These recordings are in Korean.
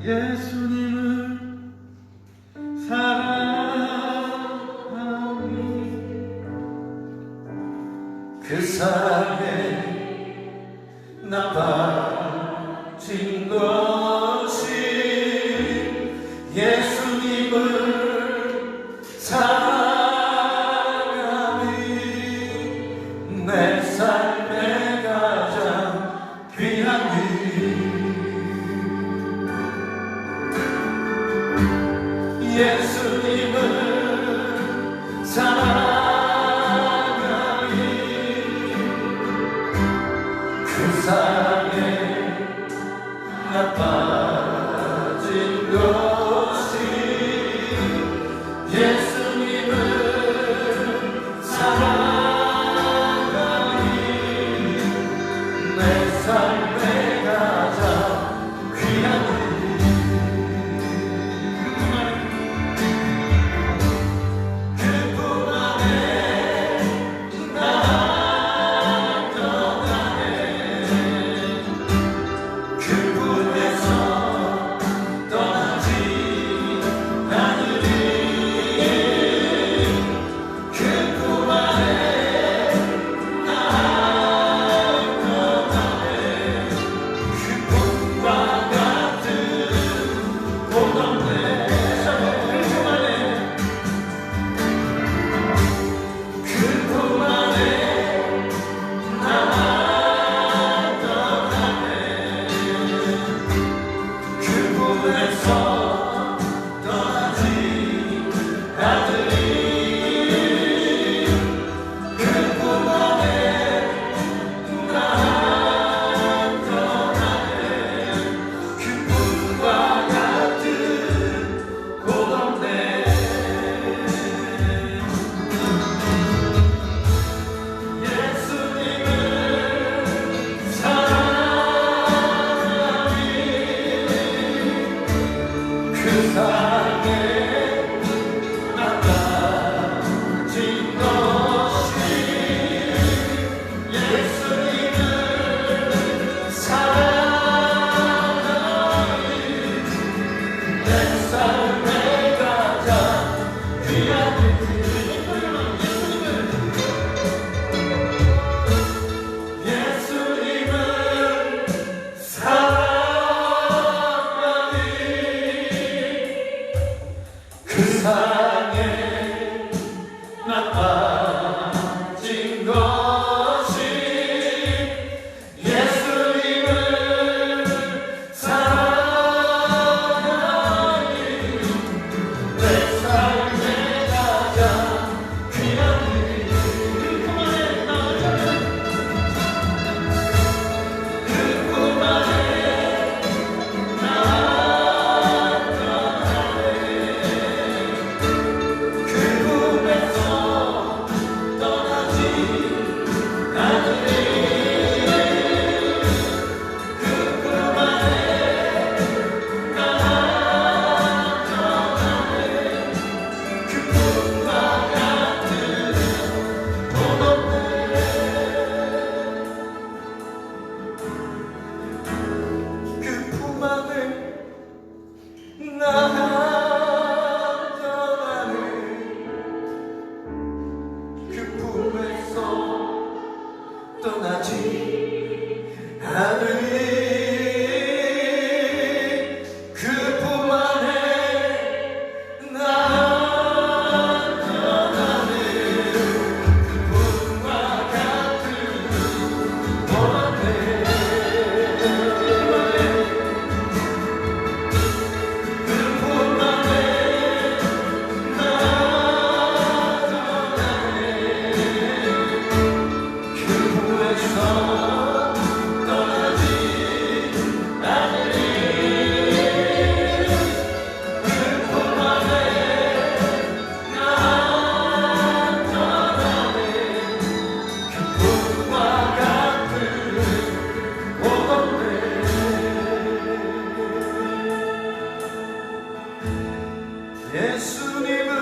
예수님을 사랑하니 그 사랑에 나빠진 것이 예수님을 사랑하니 내 삶의 가장 귀한 일 예수님을 사랑하니 그 사랑에 나빠진 것이 예수님을 사랑하니 내 삶의 가장 귀한 그분에서 떠나지 않으리 그품 안에 나 떠나네 그품과 같은 원해 그품 안에 나 떠나네 그품에서 떠나지 않으리 그품 안에 나 떠나네 그품과 같은 오건네 예수님을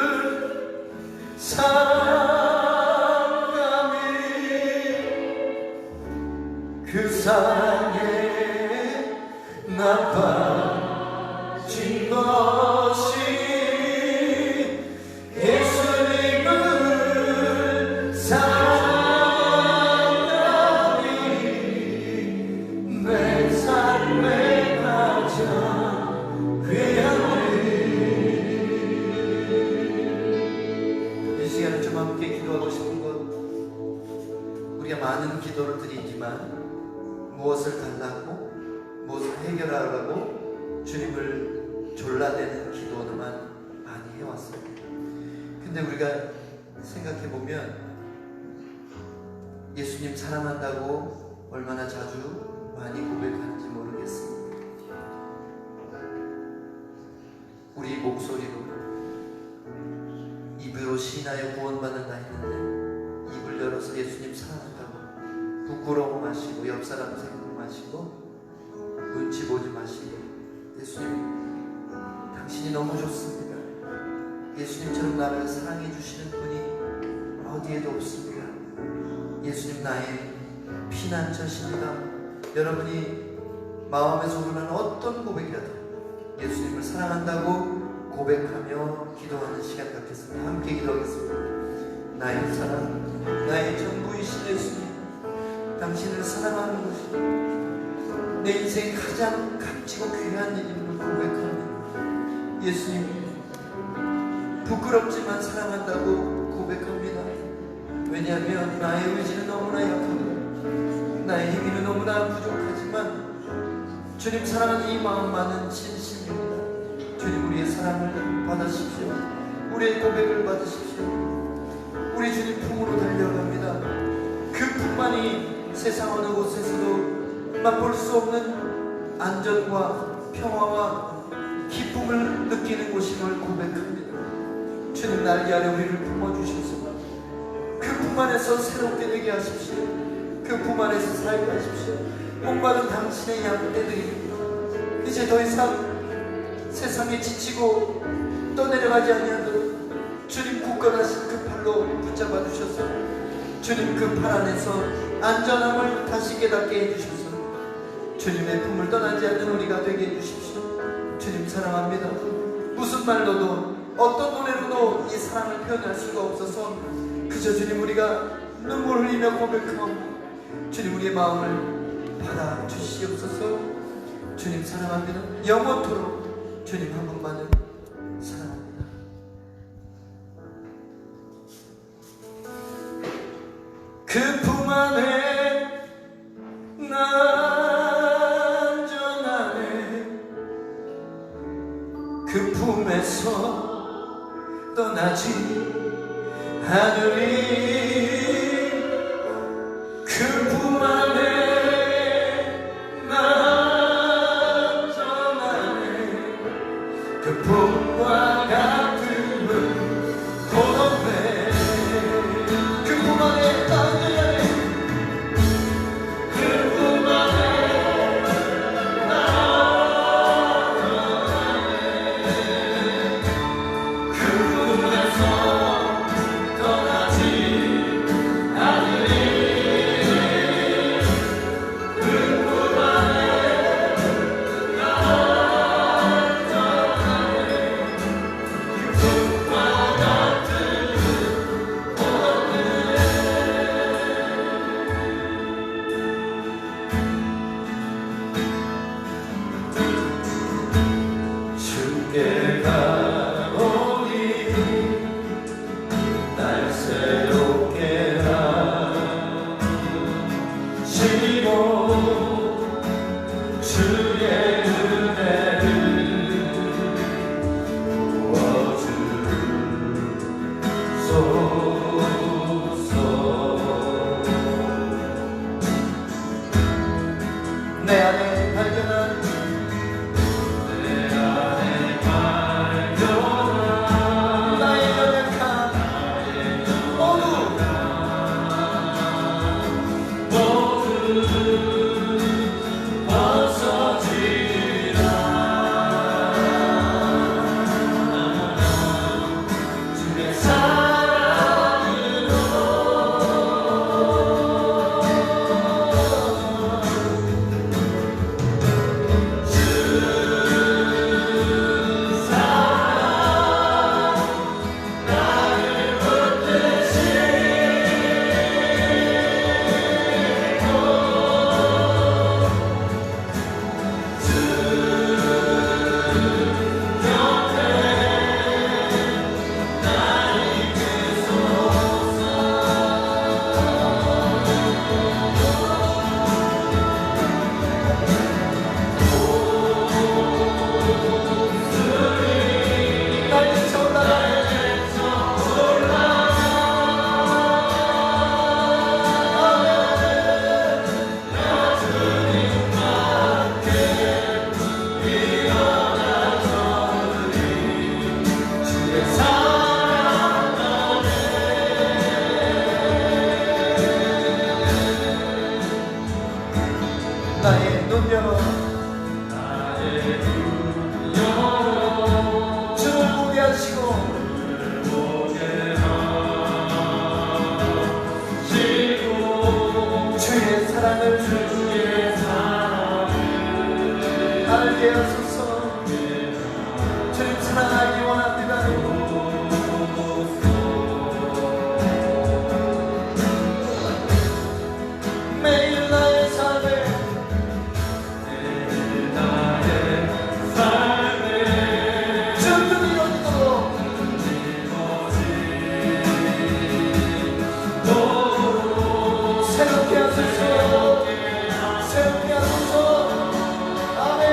사랑하니 그 사랑에 나빠진 것이 예수님을 사랑하니 내 삶의 가장 귀한 이 시간에 좀 함께 기도하고 싶은 것 우리가 많은 기도를 드리지만 무엇을 달라고 무엇을 해결하라고 주님을 졸라대는 기도로만 많이 해왔습니다. 근데 우리가 생각해보면 예수님 사랑한다고 얼마나 자주 많이 고백하는지 모르겠습니다. 우리 목소리로 입으로 시인하여 구원받는다 했는데 입을 열어서 예수님 사랑한다고 부끄러워 마시고 옆 사람 생각 마시고 눈치 보지 마시고 예수님 당신이 너무 좋습니다. 예수님처럼 나를 사랑해 주시는 분이 어디에도 없습니다. 예수님 나의 피난처십니다. 여러분이 마음에서 우러나는 어떤 고백이라도 예수님을 사랑한다고 고백하며 기도하는 시간 갖겠습니다. 함께 기도하겠습니다. 나의 사랑, 나의 전부이신 예수님, 당신을 사랑하는 것이 내 인생 가장 값지고 귀한 일임을 고백합니다. 예수님, 부끄럽지만 사랑한다고 고백합니다. 왜냐하면 나의 의지는 너무나 약하고 나의 힘이 너무나 부족하지만 주님 사랑하는 이 마음만은 진심입니다. 주님 우리의 사랑을 받으십시오. 우리의 고백을 받으십시오. 우리 주님 품으로 달려갑니다. 그 품만이 세상 어느 곳에서도 맛볼 수 없는 안전과 평화와 기쁨을 느끼는 곳임을 고백합니다. 주님 날개 아래 우리를 품어주셔서 그 품 안에서 새롭게 되게 하십시오. 그 품 안에서 살게 하십시오. 복받은 당신의 양떼들이 이제 더 이상 세상에 지치고 떠내려가지 아니하도록 주님 굳건하신 그 팔로 붙잡아 주셔서 주님 그 팔 안에서 안전함을 다시 깨닫게 해주셔서 주님의 품을 떠나지 않는 우리가 되게 해주십시오. 주님 사랑합니다. 무슨 말로도 어떤 노래로도 이 사랑을 표현할 수가 없어서 그저 주님 우리가 눈물 흘리며 고백하고 주님 우리의 마음을 받아주시옵소서. 주님 사랑합니다. 영원토록 주님 한 분만을 사랑합니다. 그 품 안에 나 안전하네 그 품에서 떠나지 않으리 그 품 안에 나 안전하네 그 품과 같은 고독해 그 품 안에 나 안전하네 그 품 안에 나 안전하네 그 품에서 떠나지 주의 은혜를 부어주소서. 내 안에 발견한 나의 연약함 모두 벗어지리라. 주의 사랑으로 나의 눈 열어 주를 보게 하시고 주의 사랑을 알게 하소서. 주님 사랑하기 원합니다. 매일 나의 삶에 주님 이루어지도록 새롭게 하소서. 새롭게 하소서. 아멘.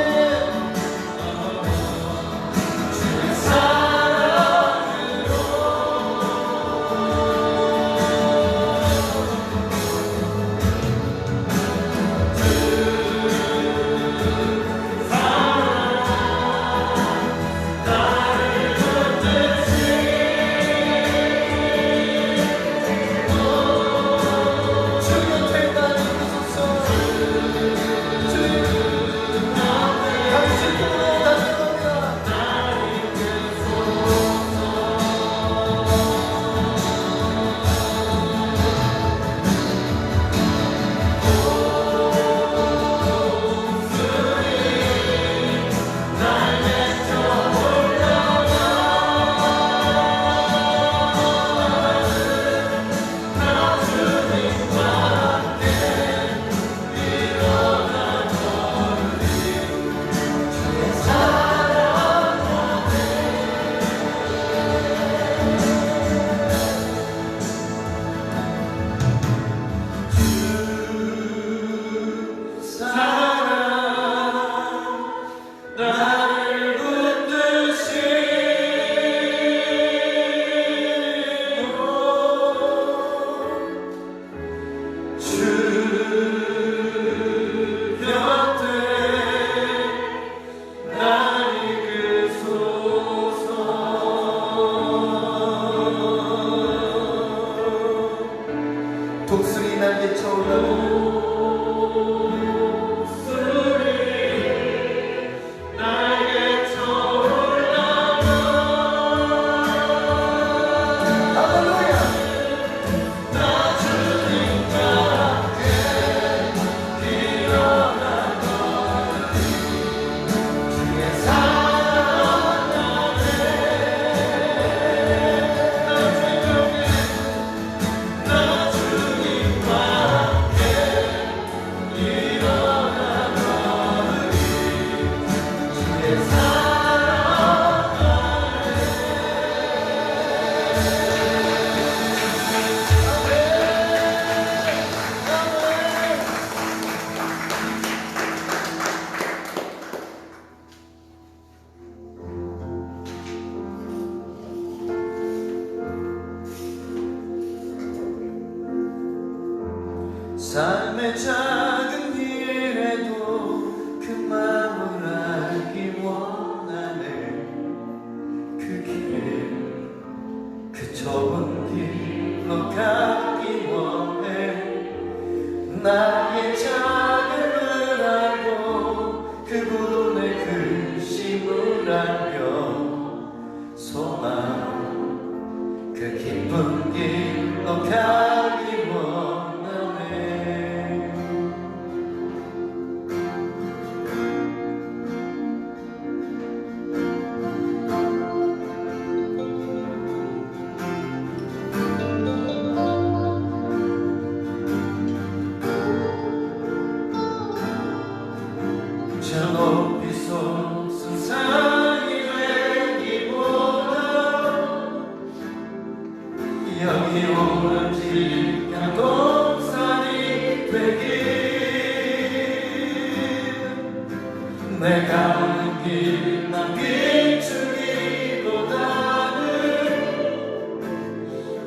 내가 가는 길 난 비추기보다는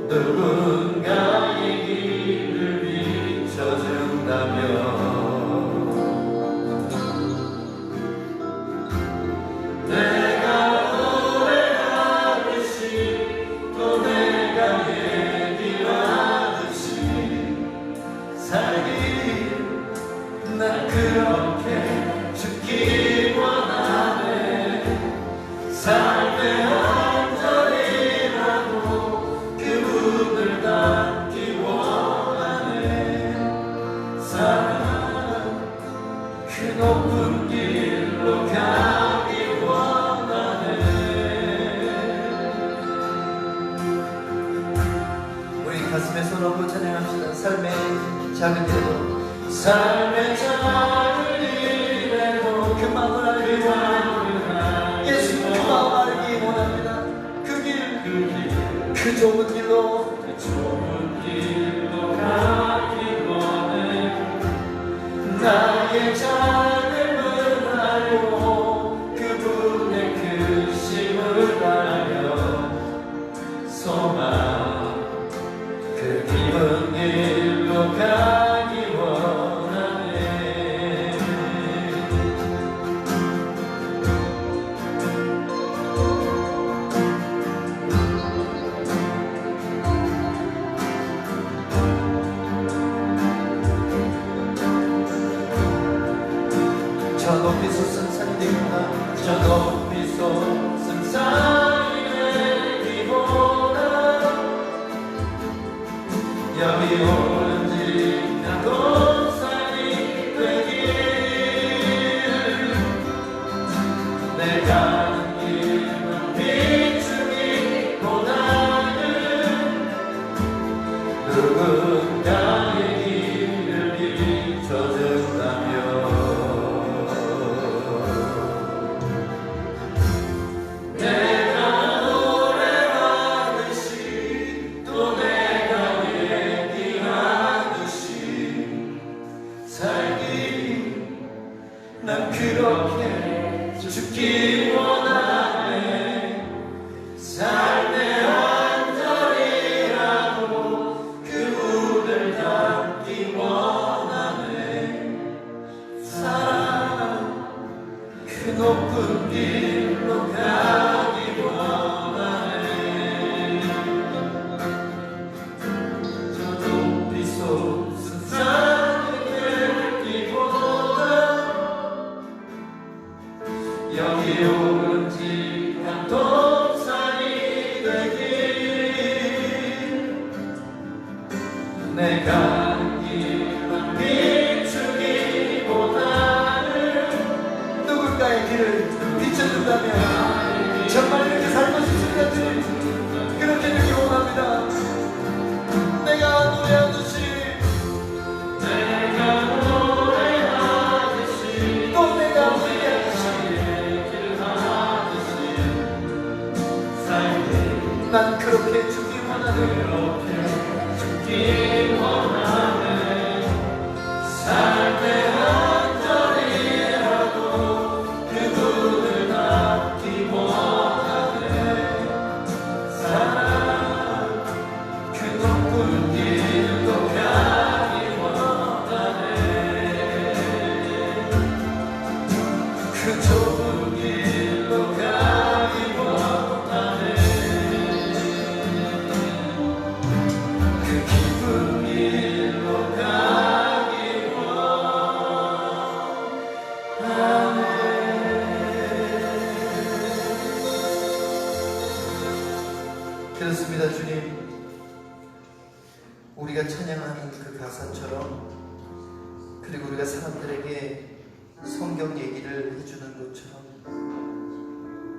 누군가의 길을 비춰준다면 내가 노래하듯이 또 내가 얘기하듯이 살기 난 그렇게 죽기 원하네. 삶의 한 자리라도 그분을 닮기 원하네. 사랑 그 높은 길로 가기 원하네. 우리 가슴에 손 얹고 찬양합시다. 삶의 작은 일에도 삶의 작은 일에도 그 마음을 알기 원합니다. 예수 그 마음 알기 원합니다. 그 길, 그 좁은 길로 가기 원해. 나의 작음을 알고 그분의 크심을 알며 소망 그 깊은 길로 가기 원하네. 저 높이 솟은 산이 되기보다 저 높이 솟은 산이 되기보다 여기 오는지 나도 산이 되길 내 가는 길만 비추기보다는 누군가의 길을 비춰준다면 내가 노래하듯이 또 내가 얘기하듯이 살기 난 그렇게 죽기 원하네. 삶의 한 자리라도 그분을 닮기 원하네. 사랑 그 높은 길로 가기 원하네. 저 높이 솟은 산이 되기보다 여기 오는지 강동산이 되길 내가 길만 비추기보다는 누군가의 길을 비춰준다면 정말 이렇게 살고 싶으면 그렇게 되기 원합니다. 내가 노래하듯이 또 내가 얘기하듯이 난 그렇게 죽기 원하네. 삶의 한 자리라도 그분을 닮기 원하네. 사랑 그 높은 길로 가기 원하네. 그 좁은 길로 가기 원하네. 그 깊은 길로 가기 원하네. 그렇습니다. 주님, 우리가 찬양하는 그 가사처럼 그리고 우리가 사람들에게 성경 얘기를 해주는 것처럼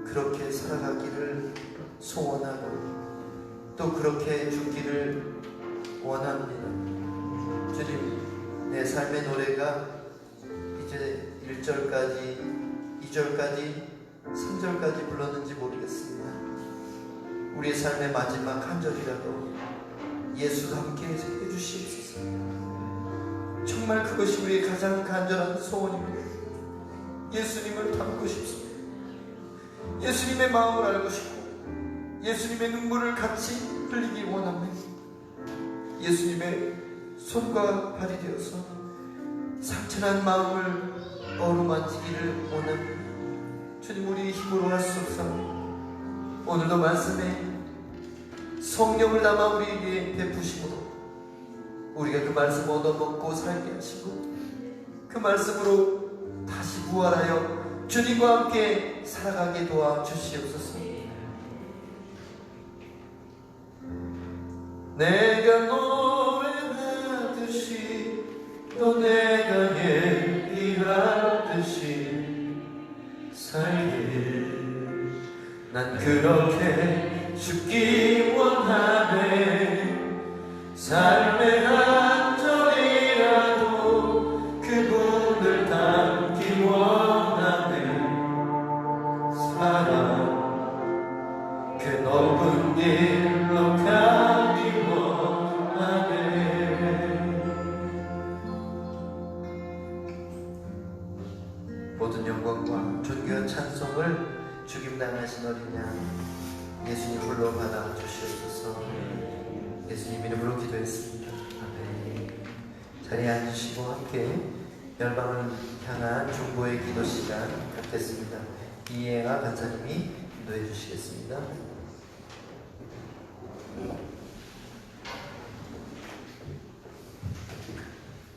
그렇게 살아가기를 소원하고 또 그렇게 죽기를 원합니다. 주님, 내 삶의 노래가 이제 1절까지 2절까지 3절까지 불렀는지 모르겠습니다. 우리의 삶의 마지막 한 절이라도 예수가 함께 해주시옵소서. 정말 그것이 우리의 가장 간절한 소원입니다. 예수님을 닮고 싶습니다. 예수님의 마음을 알고 싶고 예수님의 눈물을 같이 흘리기 원합니다. 예수님의 손과 발이 되어서 상처난 마음을 어루만지기를 원합니다. 주님, 우리 힘으로 할 수 없사오니 오늘도 말씀에 성령을 담아 우리에게 베푸심으로 우리가 그 말씀 얻어먹고 살게 하시고 그 말씀으로 다시 부활하여 주님과 함께 살아가게 도와주시옵소서. 내가 노래하듯이 또 내가 얘기하듯이 살길 난 그렇게 죽기 원하네. 삶의 한 절이라도 그분을 닮기 원하네. 사랑 그 넓은 길로 가기 원하네. 모든 영광과 존귀한 찬송을 죽임당하신 어린 양 예수님 불러 받아 주시옵소서. 예수님 이름으로 기도했습니다. 아멘. 자리에 앉으시고 함께 열방을 향한 중보의 기도 시간 갖겠습니다. 이혜아 간사님이 기도해 주시겠습니다.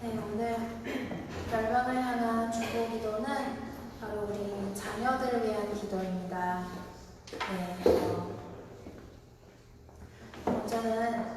네, 오늘 열방을 향한 중보 기도는 바로 우리 자녀들을 위한 기도입니다. 네, 먼저는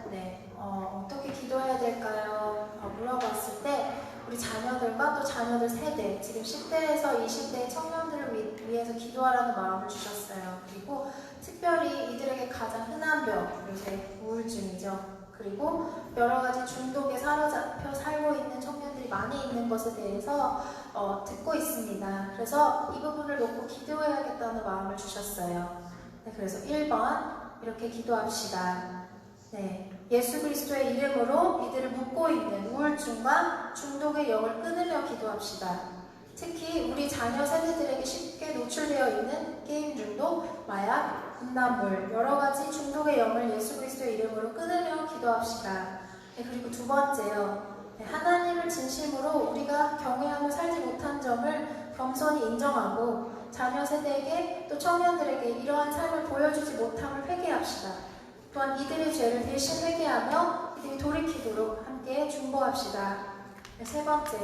어떻게 기도해야 될까요? 물어봤을 때 우리 자녀들과 또 자녀들 세대, 지금 10대에서 20대 청년들을 위해서 기도하라는 마음을 주셨어요. 그리고 특별히 이들에게 가장 흔한 병, 요새 우울증이죠. 그리고 여러 가지 중독에 사로잡혀 살고 있는 청년들이 많이 있는 것에 대해서 듣고 있습니다. 그래서 이 부분을 놓고 기도해야겠다는 마음을 주셨어요. 네, 그래서 1번 이렇게 기도합시다. 네, 예수 그리스도의 이름으로 이들을 묶고 있는 우울증과 중독의 영을 끊으며 기도합시다. 특히 우리 자녀 세대들에게 쉽게 노출되어 있는 게임 중독, 마약, 음란물, 여러 가지 중독의 영을 예수 그리스도의 이름으로 끊으며 기도합시다. 네, 그리고 두 번째요. 네, 하나님을 진심으로 우리가 경외하며 살지 못한 점을 겸손히 인정하고 자녀 세대에게 또 청년들에게 이러한 삶을 보여주지 못함을 회개합시다. 또한 이들의 죄를 대신 회개하며 이들이 돌이키도록 함께 중보합시다. 네, 세 번째,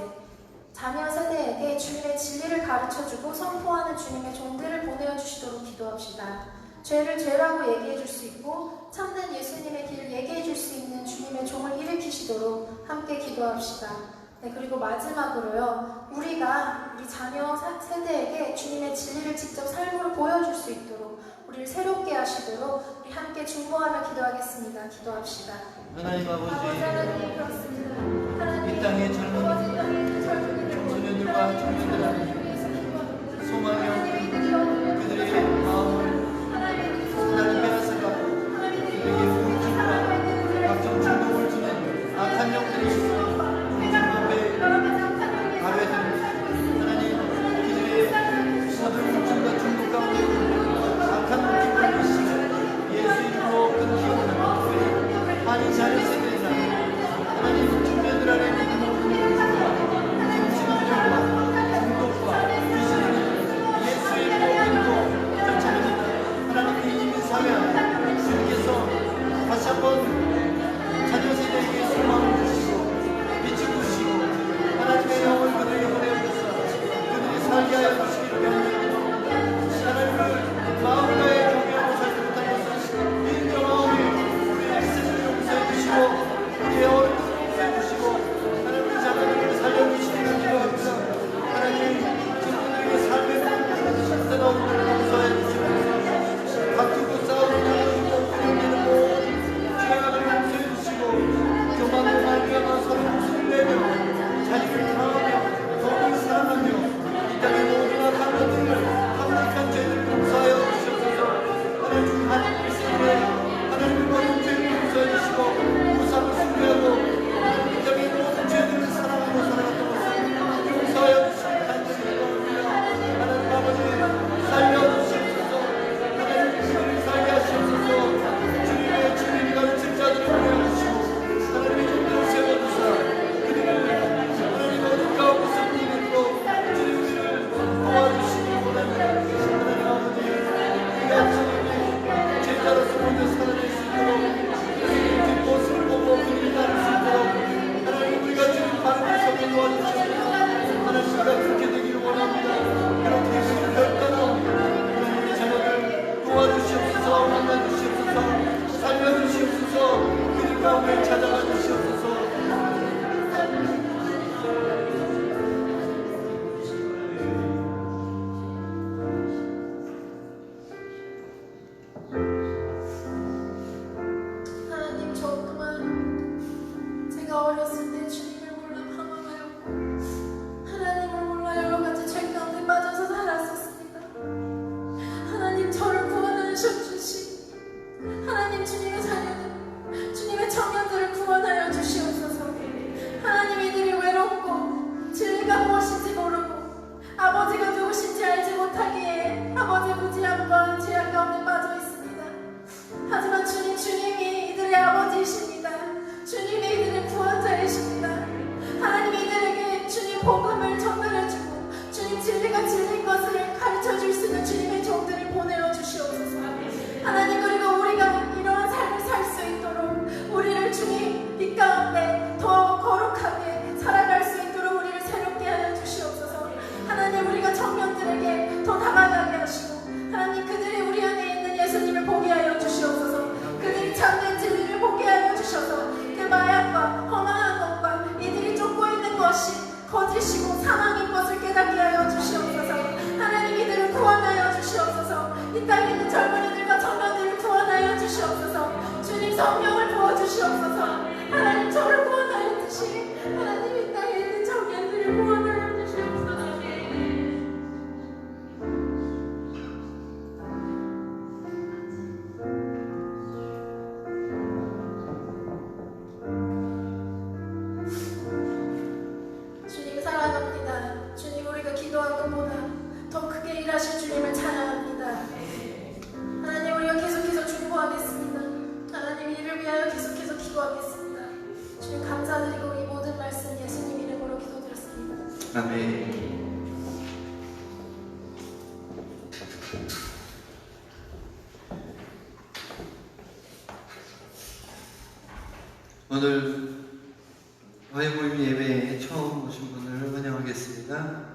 자녀 세대에게 주님의 진리를 가르쳐주고 선포하는 주님의 종들을 보내주시도록 기도합시다. 죄를 죄라고 얘기해 줄 수 있고 참된 예수님의 길을 얘기해 줄 수 있는 주님의 종을 일으키시도록 함께 기도합시다. 네, 그리고 마지막으로요, 우리가 우리 자녀 세대에게 주님의 진리를 직접 삶으로 보여줄 수 있도록 우리를 새롭게 하시도록 우리 함께 중보하며 기도하겠습니다. 기도합시다. 하나님 아버지, 하나님 그렇습니다. 하나님, 이 땅의 젊은 소년들과 청년들 안에 소망이 없는 그들의 마음을 하나님 빼앗아가 그들에게 우울증과 각종 중독을 주는 악한 영들이 우리 앞에 가려드립니다. 하나님, 그들의 모든 우울증과 중독 가운데 악한 물질을 미시고 예수 이름으로 끊기 원합니다. 아니 자녀 세대이나 하나님 청년들 안에 있는 모든 우울증과 정신질환과 중독과 귀신을 예수 이름으로 끊고 쫓아냅니다. 하나님 이 이민 사회 안에 주님께서 다시 한번 자녀 세대에게 소망을 주시고 빛을 주시고 하나님의 영을 그들에게 보내주셔서 그들이 살게 하여 주시기를 명령합니다. 하나님을 마음을 다해 경외하고 살지 못한 것을 인정하오니 우리의 세대를 용서해 주시고 우리의 어려움을 용서해 주시고 하나님의 자녀들을 살려주시기를 기도합니다. 하나님 그들에게 삶의 문을 실세나오는 것을 용서해 주시고 다투고 싸우고 나누고 분열되는 모든 죄악을 용서해 주시고 교만으로 말미암아 서로 목숨을 내며 자기를 당하며 더욱 사랑하며 이 땅의 모든 악한 것들을 하나님 우리가 그렇게 되기를 원합니다. 그렇게 되기를 결단합니다. 우리 자녀들 도와주시옵소서, 만나주시옵소서, 살려주시옵소서, 그들 가운데 찾아가 주시옵소서. 하나님, 저 그만 제가 어렸을 때 주님을 몰라 방황하였고 하나님을 몰라 여러 가지 죄 가운데 빠져서 살았었습니다. 하나님, 저를 구원하셔주시 하나님, 주님의 자녀들, 주님의 청년들을 구원하여 주시옵소서. 하나님, 이들이 외롭고 진리가 무엇인지 모르고 아버지가 누구신지 알지 못하기에 아버지 무지함과 죄악 가운데 빠져 있습니다. 하지만 주님이 이들의 아버지이십니다. 주님이 이들의 구원자이십니다. 하나님, 이들에게 주님 복음을 전달해주고 주님 진리가 진리인 것을 가르쳐줄 수 있는 주님의 종들을 보내어 주시옵소서. 하나님, 그리고 우리가 이러한 삶을 살 수 있도록 우리를 주님 빛 가운데 더 거룩하게 살아갈 수 있도록 우리를 새롭게 하여 주시옵소서. 하나님, 우리가 청년들에게 더 다가가게 하시고 하나님, 그들이 우리 안에 있는 예수님을 보게 하여 주시옵소서. 그들이 참된 진리를 보게 하여 주셔서 그 마약과 험한 것과 이들이 쫓고 있는 것이 거짓이고 사망인 것을 깨닫게 하여 주시옵소서. 하나님, 이들을 구원하여 주시옵소서. 이 땅에 있는 젊은이들과 청년들을 구원하여 주시옵소서. 주님, 성령을 부어주시옵소서. 하나님, 저를 구원하여 주시 하나님, 이 땅에 있는 청년들을 구원하여 주시옵소서. 주님, 사랑합니다. 주님, 우리가 기도한 것보다 더 크게 일하실 주님을 찬양합니다. 하나님, 우리가 계속해서 중보하겠습니다. 하나님, 이를 위하여 계속해서 기도하겠습니다. 주님, 감사드리고 이 모든 말씀 예수님 이름으로 기도드렸습니다. 아멘. 오늘 화요모임 예배에 처음 오신 분을 환영하겠습니다.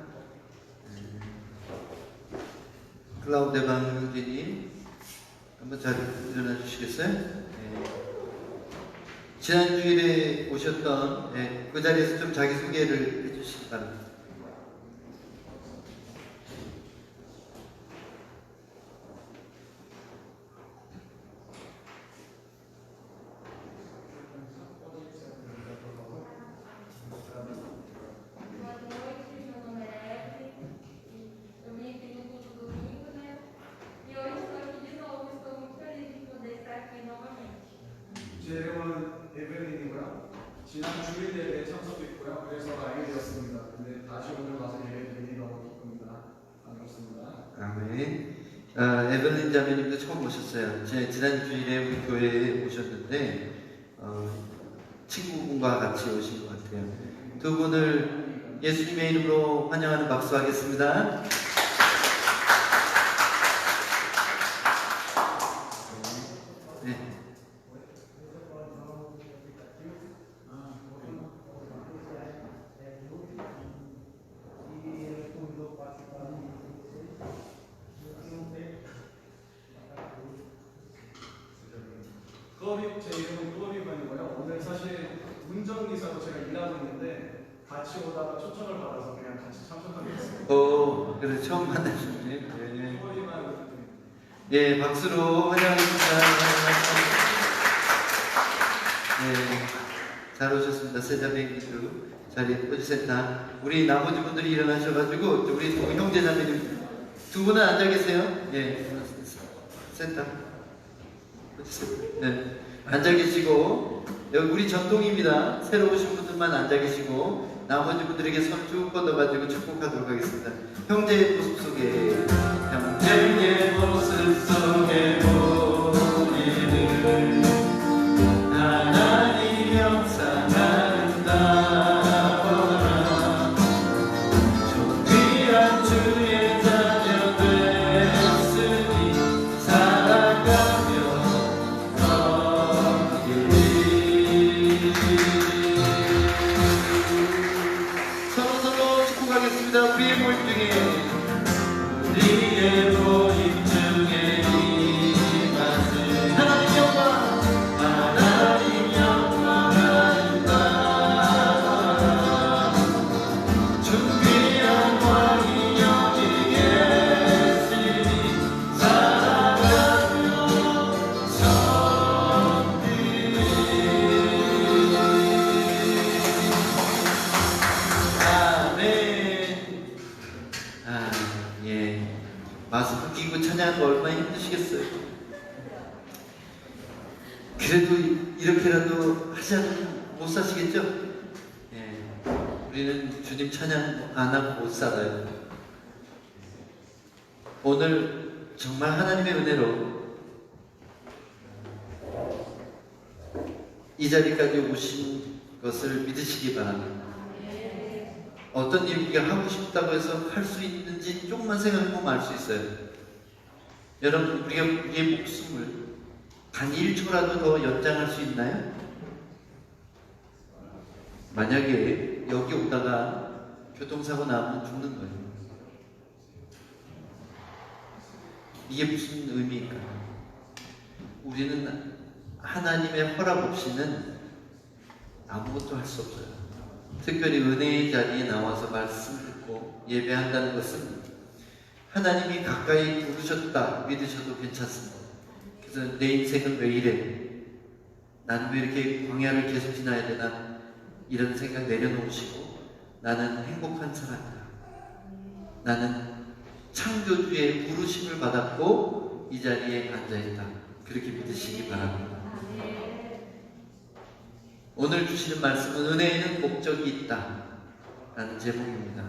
클라우드 방 형제님 한번 잘 일어나 주시겠어요? 네. 지난 주일에 오셨던 그 자리에서 좀 자기소개를 해주시기 바랍니다. 제 이름은 에벨린이고요. 지난 주일 예배에 참석했고요. 그래서 알게 되었습니다. 근데 다시 오늘 와서 예배 드리니 너무 기쁩니다. 반갑습니다. 아멘. 에벨린 자매님도 처음 오셨어요. 지난 주일에 우리 교회에 오셨는데 친구분과 같이 오신 것 같아요. 두 분을 예수님의 이름으로 환영하는 박수 하겠습니다. 네. 제 이름은 뚜어비관이고요. 오늘 사실 운전기사로 제가 일하고 있는데 같이 오다가 초청을 받아서 그냥 같이 참석하게 됐습니다. 그래 처음 만나셨네. 네. 뚜어비관. 예, 박수로 환영합니다. 네, 잘 오셨습니다. 세자매님도 자리에 포지센터. 우리 나머지 분들이 일어나셔가지고 우리 두 형제 자매님 두 분은 앉아 계세요. 예, 센터. 포지센터. 네, 앉아 계시고 여기 우리 전동입니다. 새로 오신 분들만 앉아 계시고 나머지 분들에게 손 쭉 뻗어가지고 축복하도록 하겠습니다. 형제의 모습 속에 형제의 모습 속에 우리는 하나님 형상 아름다워라 존귀한 주의 자녀 됐으니 살아가며 서로 축복하겠습니다. 고백하겠습니다. 우리의 모임 중에 우리의 모임 중에 임하신 하나님 영광 하나님 영광 나 준비한 왕이 여기 계시니 사랑하며 아멘. 아, 예. 마스크 끼고 찬양하는 거 얼마나 힘드시겠어요. 그래도 이렇게라도 하지 않으면 못 사시겠죠? 예. 우리는 주님 찬양 안 하고 못 살아요. 오늘 정말 하나님의 은혜로 이 자리까지 오신 것을 믿으시기 바랍니다. 어떤 일 우리가 하고 싶다고 해서 할 수 있는지 조금만 생각해보면 알 수 있어요. 여러분, 우리가 우리의 목숨을 단 1초라도 더 연장할 수 있나요? 만약에 여기 오다가 교통사고 나면 죽는 거예요. 이게 무슨 의미일까요? 우리는 하나님의 허락 없이는 아무것도 할 수 없어요. 특별히 은혜의 자리에 나와서 말씀을 듣고 예배한다는 것은 하나님이 가까이 부르셨다 믿으셔도 괜찮습니다. 그래서 내 인생은 왜 이래? 나는 왜 이렇게 광야를 계속 지나야 되나? 이런 생각 내려놓으시고 나는 행복한 사람이다. 나는 창조주의 부르심을 받았고 이 자리에 앉아있다. 그렇게 믿으시기 바랍니다. 오늘 주시는 말씀은 은혜에는 목적이 있다 라는 제목입니다.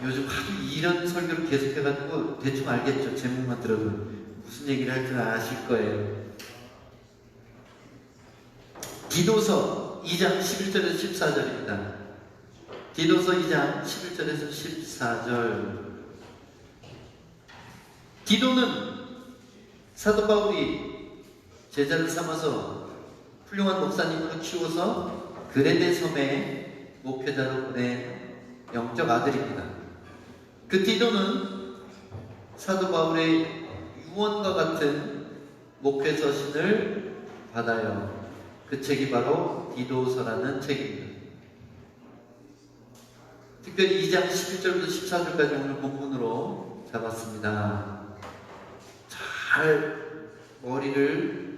요즘 하도 이런 설교를 계속해가지고 대충 알겠죠? 제목만 들어도 무슨 얘기를 할 줄 아실 거예요. 디도서 2장 11절에서 14절입니다. 디도서 2장 11절에서 14절. 디도는 사도 바울이 제자를 삼아서 훌륭한 목사님으로 키워서 그레데 섬에 목회자로 보낸 영적 아들입니다. 그 디도는 사도 바울의 유언과 같은 목회 서신을 받아요. 그 책이 바로 디도서라는 책입니다. 특별히 2장 11절부터 14절까지 오늘 본문으로 잡았습니다. 잘 머리를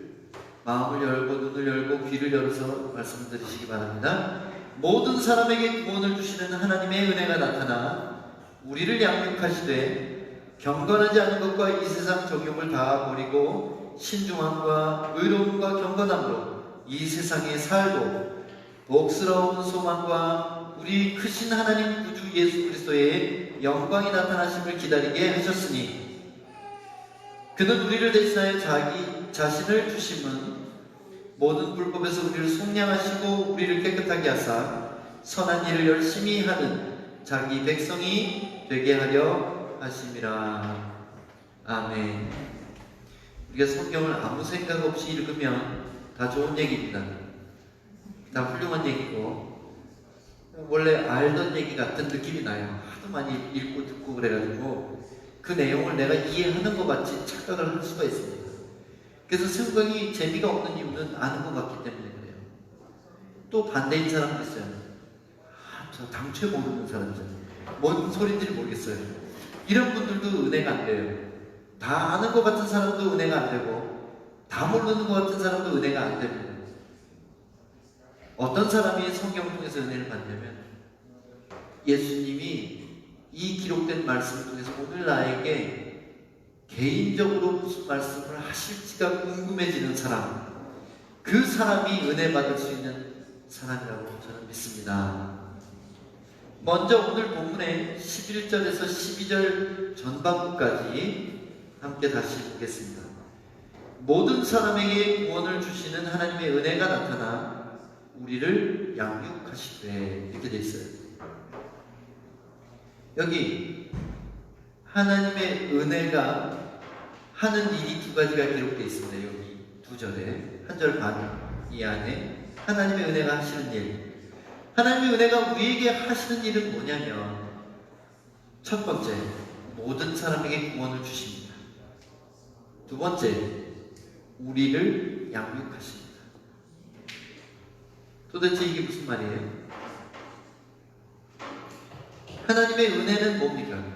마음을 열고 눈을 열고 귀를 열어서 말씀을 들으시기 바랍니다. 모든 사람에게 구원을 주시는 하나님의 은혜가 나타나 우리를 양육하시되 경건하지 않은 것과 이 세상 정욕을 다 버리고 신중함과 의로움과 경건함으로 이 세상에 살고 복스러운 소망과 우리 크신 하나님 구주 예수 그리스도의 영광이 나타나심을 기다리게 하셨으니 그는 우리를 대신하여 자기 자신을 주심은 모든 불법에서 우리를 속량하시고 우리를 깨끗하게 하사 선한 일을 열심히 하는 자기 백성이 되게 하려 하심이라. 아멘. 우리가 성경을 아무 생각 없이 읽으면 다 좋은 얘기입니다. 다 훌륭한 얘기고 원래 알던 얘기 같은 느낌이 나요. 하도 많이 읽고 듣고 그래가지고 그 내용을 내가 이해하는 것 같이 착각을 할 수가 있습니다. 그래서 성경이 재미가 없는 이유는 아는 것 같기 때문에 그래요. 또 반대인 사람도 있어요. 저 당최 모르는 사람이잖아요. 뭔 소리인지 모르겠어요. 이런 분들도 은혜가 안 돼요. 다 아는 것 같은 사람도 은혜가 안 되고 다 모르는 것 같은 사람도 은혜가 안 됩니다. 어떤 사람이 성경을 통해서 은혜를 받냐면 예수님이 이 기록된 말씀을 통해서 오늘 나에게 개인적으로 무슨 말씀을 하실지가 궁금해지는 사람, 그 사람이 은혜 받을 수 있는 사람이라고 저는 믿습니다. 먼저 오늘 본문의 11절에서 12절 전반부까지 함께 다시 보겠습니다. 모든 사람에게 구원을 주시는 하나님의 은혜가 나타나 우리를 양육하시되 이렇게 돼 있어요. 여기 하나님의 은혜가 하는 일이 두 가지가 기록되어 있습니다. 여기 두 절에 한 절 반 이 안에 하나님의 은혜가 하시는 일, 하나님의 은혜가 우리에게 하시는 일은 뭐냐면, 첫 번째, 모든 사람에게 구원을 주십니다. 두 번째, 우리를 양육하십니다. 도대체 이게 무슨 말이에요? 하나님의 은혜는 뭡니까?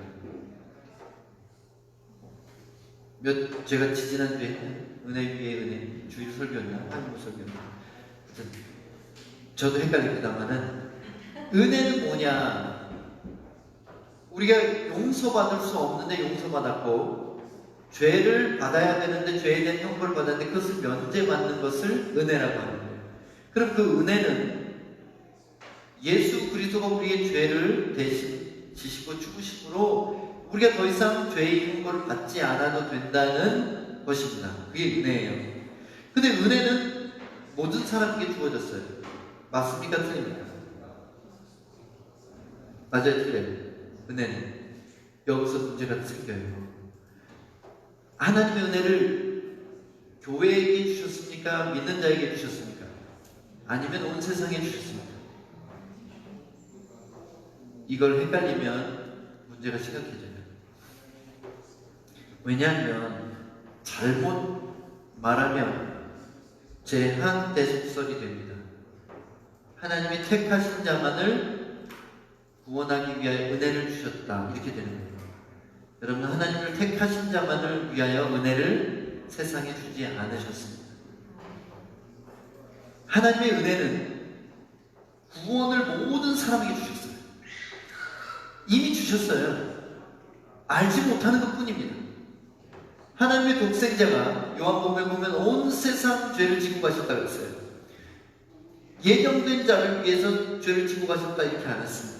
제가 지지난주에 은혜 위에 은혜 주일 설교였나? 한국 설교였나? 저도 헷갈립니다만은 은혜는 뭐냐? 우리가 용서받을 수 없는데 용서받았고, 죄를 받아야 되는데 죄에 대한 형벌을 받았는데 그것을 면제받는 것을 은혜라고 하는 거예요. 그럼 그 은혜는 예수 그리스도가 우리의 죄를 대신 지시고 죽으심으로 우리가 더 이상 죄의 형벌을 받지 않아도 된다는 것입니다. 그게 은혜예요. 근데 은혜는 모든 사람에게 주어졌어요. 맞습니까? 틀립니까? 맞아요, 틀려요. 은혜는 여기서 문제가 생겨요. 하나님의 은혜를 교회에게 주셨습니까? 믿는 자에게 주셨습니까? 아니면 온 세상에 주셨습니까? 이걸 헷갈리면 문제가 심각해져요. 왜냐하면 잘못 말하면 제한 대속설이 됩니다. 하나님이 택하신 자만을 구원하기 위하여 은혜를 주셨다, 이렇게 되는 거예요. 여러분, 하나님을 택하신 자만을 위하여 은혜를 세상에 주지 않으셨습니다. 하나님의 은혜는 구원을 모든 사람에게 주셨어요. 이미 주셨어요. 알지 못하는 것 뿐입니다. 하나님의 독생자가 요한복음에 보면 온 세상 죄를 지고 가셨다고 했어요. 예정된 자를 위해서 죄를 지고 가셨다, 이렇게 안 했습니다.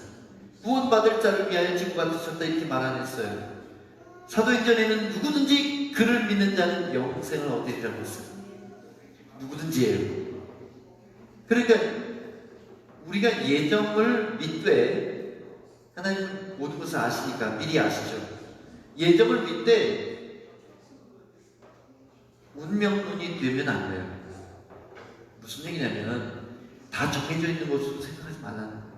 구원받을 자를 위하여 지고 가셨다, 이렇게 말 안 했어요. 사도행전에는 누구든지 그를 믿는 자는 영생을 얻으리라고 했어요. 누구든지예요. 그러니까 우리가 예정을 믿되, 하나님은 모든 것을 아시니까 미리 아시죠. 예정을 믿되 운명론이 되면 안 돼요. 무슨 얘기냐면 다 정해져 있는 것으로 생각하지 말라는 거예요.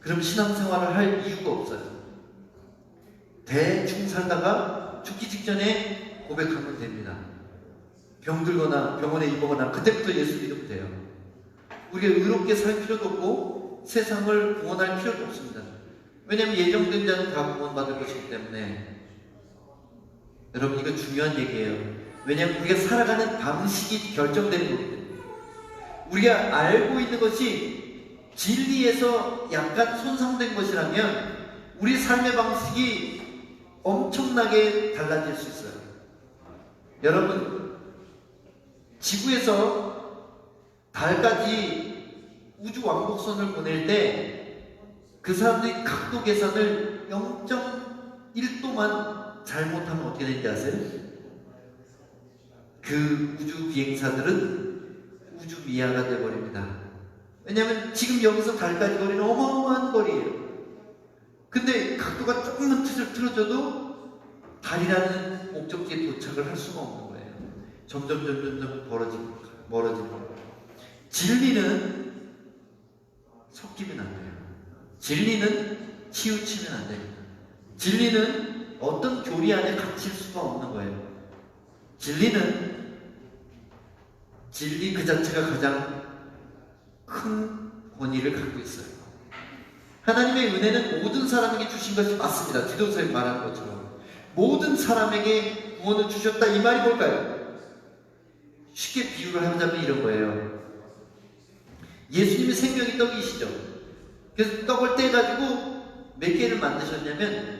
그럼 신앙생활을 할 이유가 없어요. 대충 살다가 죽기 직전에 고백하면 됩니다. 병들거나 병원에 입거나 그때부터 예수 믿으면 돼요. 우리가 의롭게 살 필요도 없고 세상을 구원할 필요도 없습니다. 왜냐하면 예정된 자는 다 구원받을 것이기 때문에. 여러분, 이거 중요한 얘기예요. 왜냐하면 우리가 살아가는 방식이 결정되는 거기 때문에. 우리가 알고 있는 것이 진리에서 약간 손상된 것이라면 우리 삶의 방식이 엄청나게 달라질 수 있어요. 여러분, 지구에서 달까지 우주 왕복선을 보낼 때 그 사람들이 각도 계산을 0.1도만 잘못하면 어떻게 되는지 아세요? 그 우주 비행사들은 우주 미아가 되어버립니다. 왜냐하면 지금 여기서 달까지 거리는 어마어마한 거리예요. 근데 각도가 조금만 틀어져도 달이라는 목적지에 도착을 할 수가 없는 거예요. 점점 멀어지는 거예요. 진리는 섞이면 안 돼요. 진리는 치우치면 안 됩니다. 진리는 어떤 교리 안에 갇힐 수가 없는 거예요. 진리 그 자체가 가장 큰 권위를 갖고 있어요. 하나님의 은혜는 모든 사람에게 주신 것이 맞습니다. 디도서에 말한 것처럼 모든 사람에게 구원을 주셨다, 이 말이 뭘까요? 쉽게 비유를 하자면 이런 거예요. 예수님이 생명의 떡이시죠. 그래서 떡을 떼가지고 몇 개를 만드셨냐면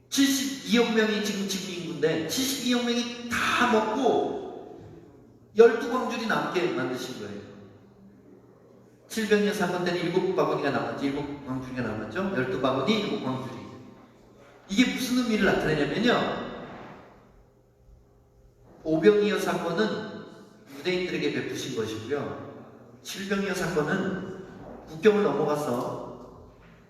72억 명이 지금 지구 인구인데 72억 명이 다 먹고 12광줄이 남게 만드신 거예요. 700년 사건 때는 7바구니가 남았죠. 7광줄이가 남았죠. 12바구니 7광줄이. 이게 무슨 의미를 나타내냐면요, 오병이어 사건은 유대인들에게 베푸신 것이고요, 7병이어 사건은 국경을 넘어가서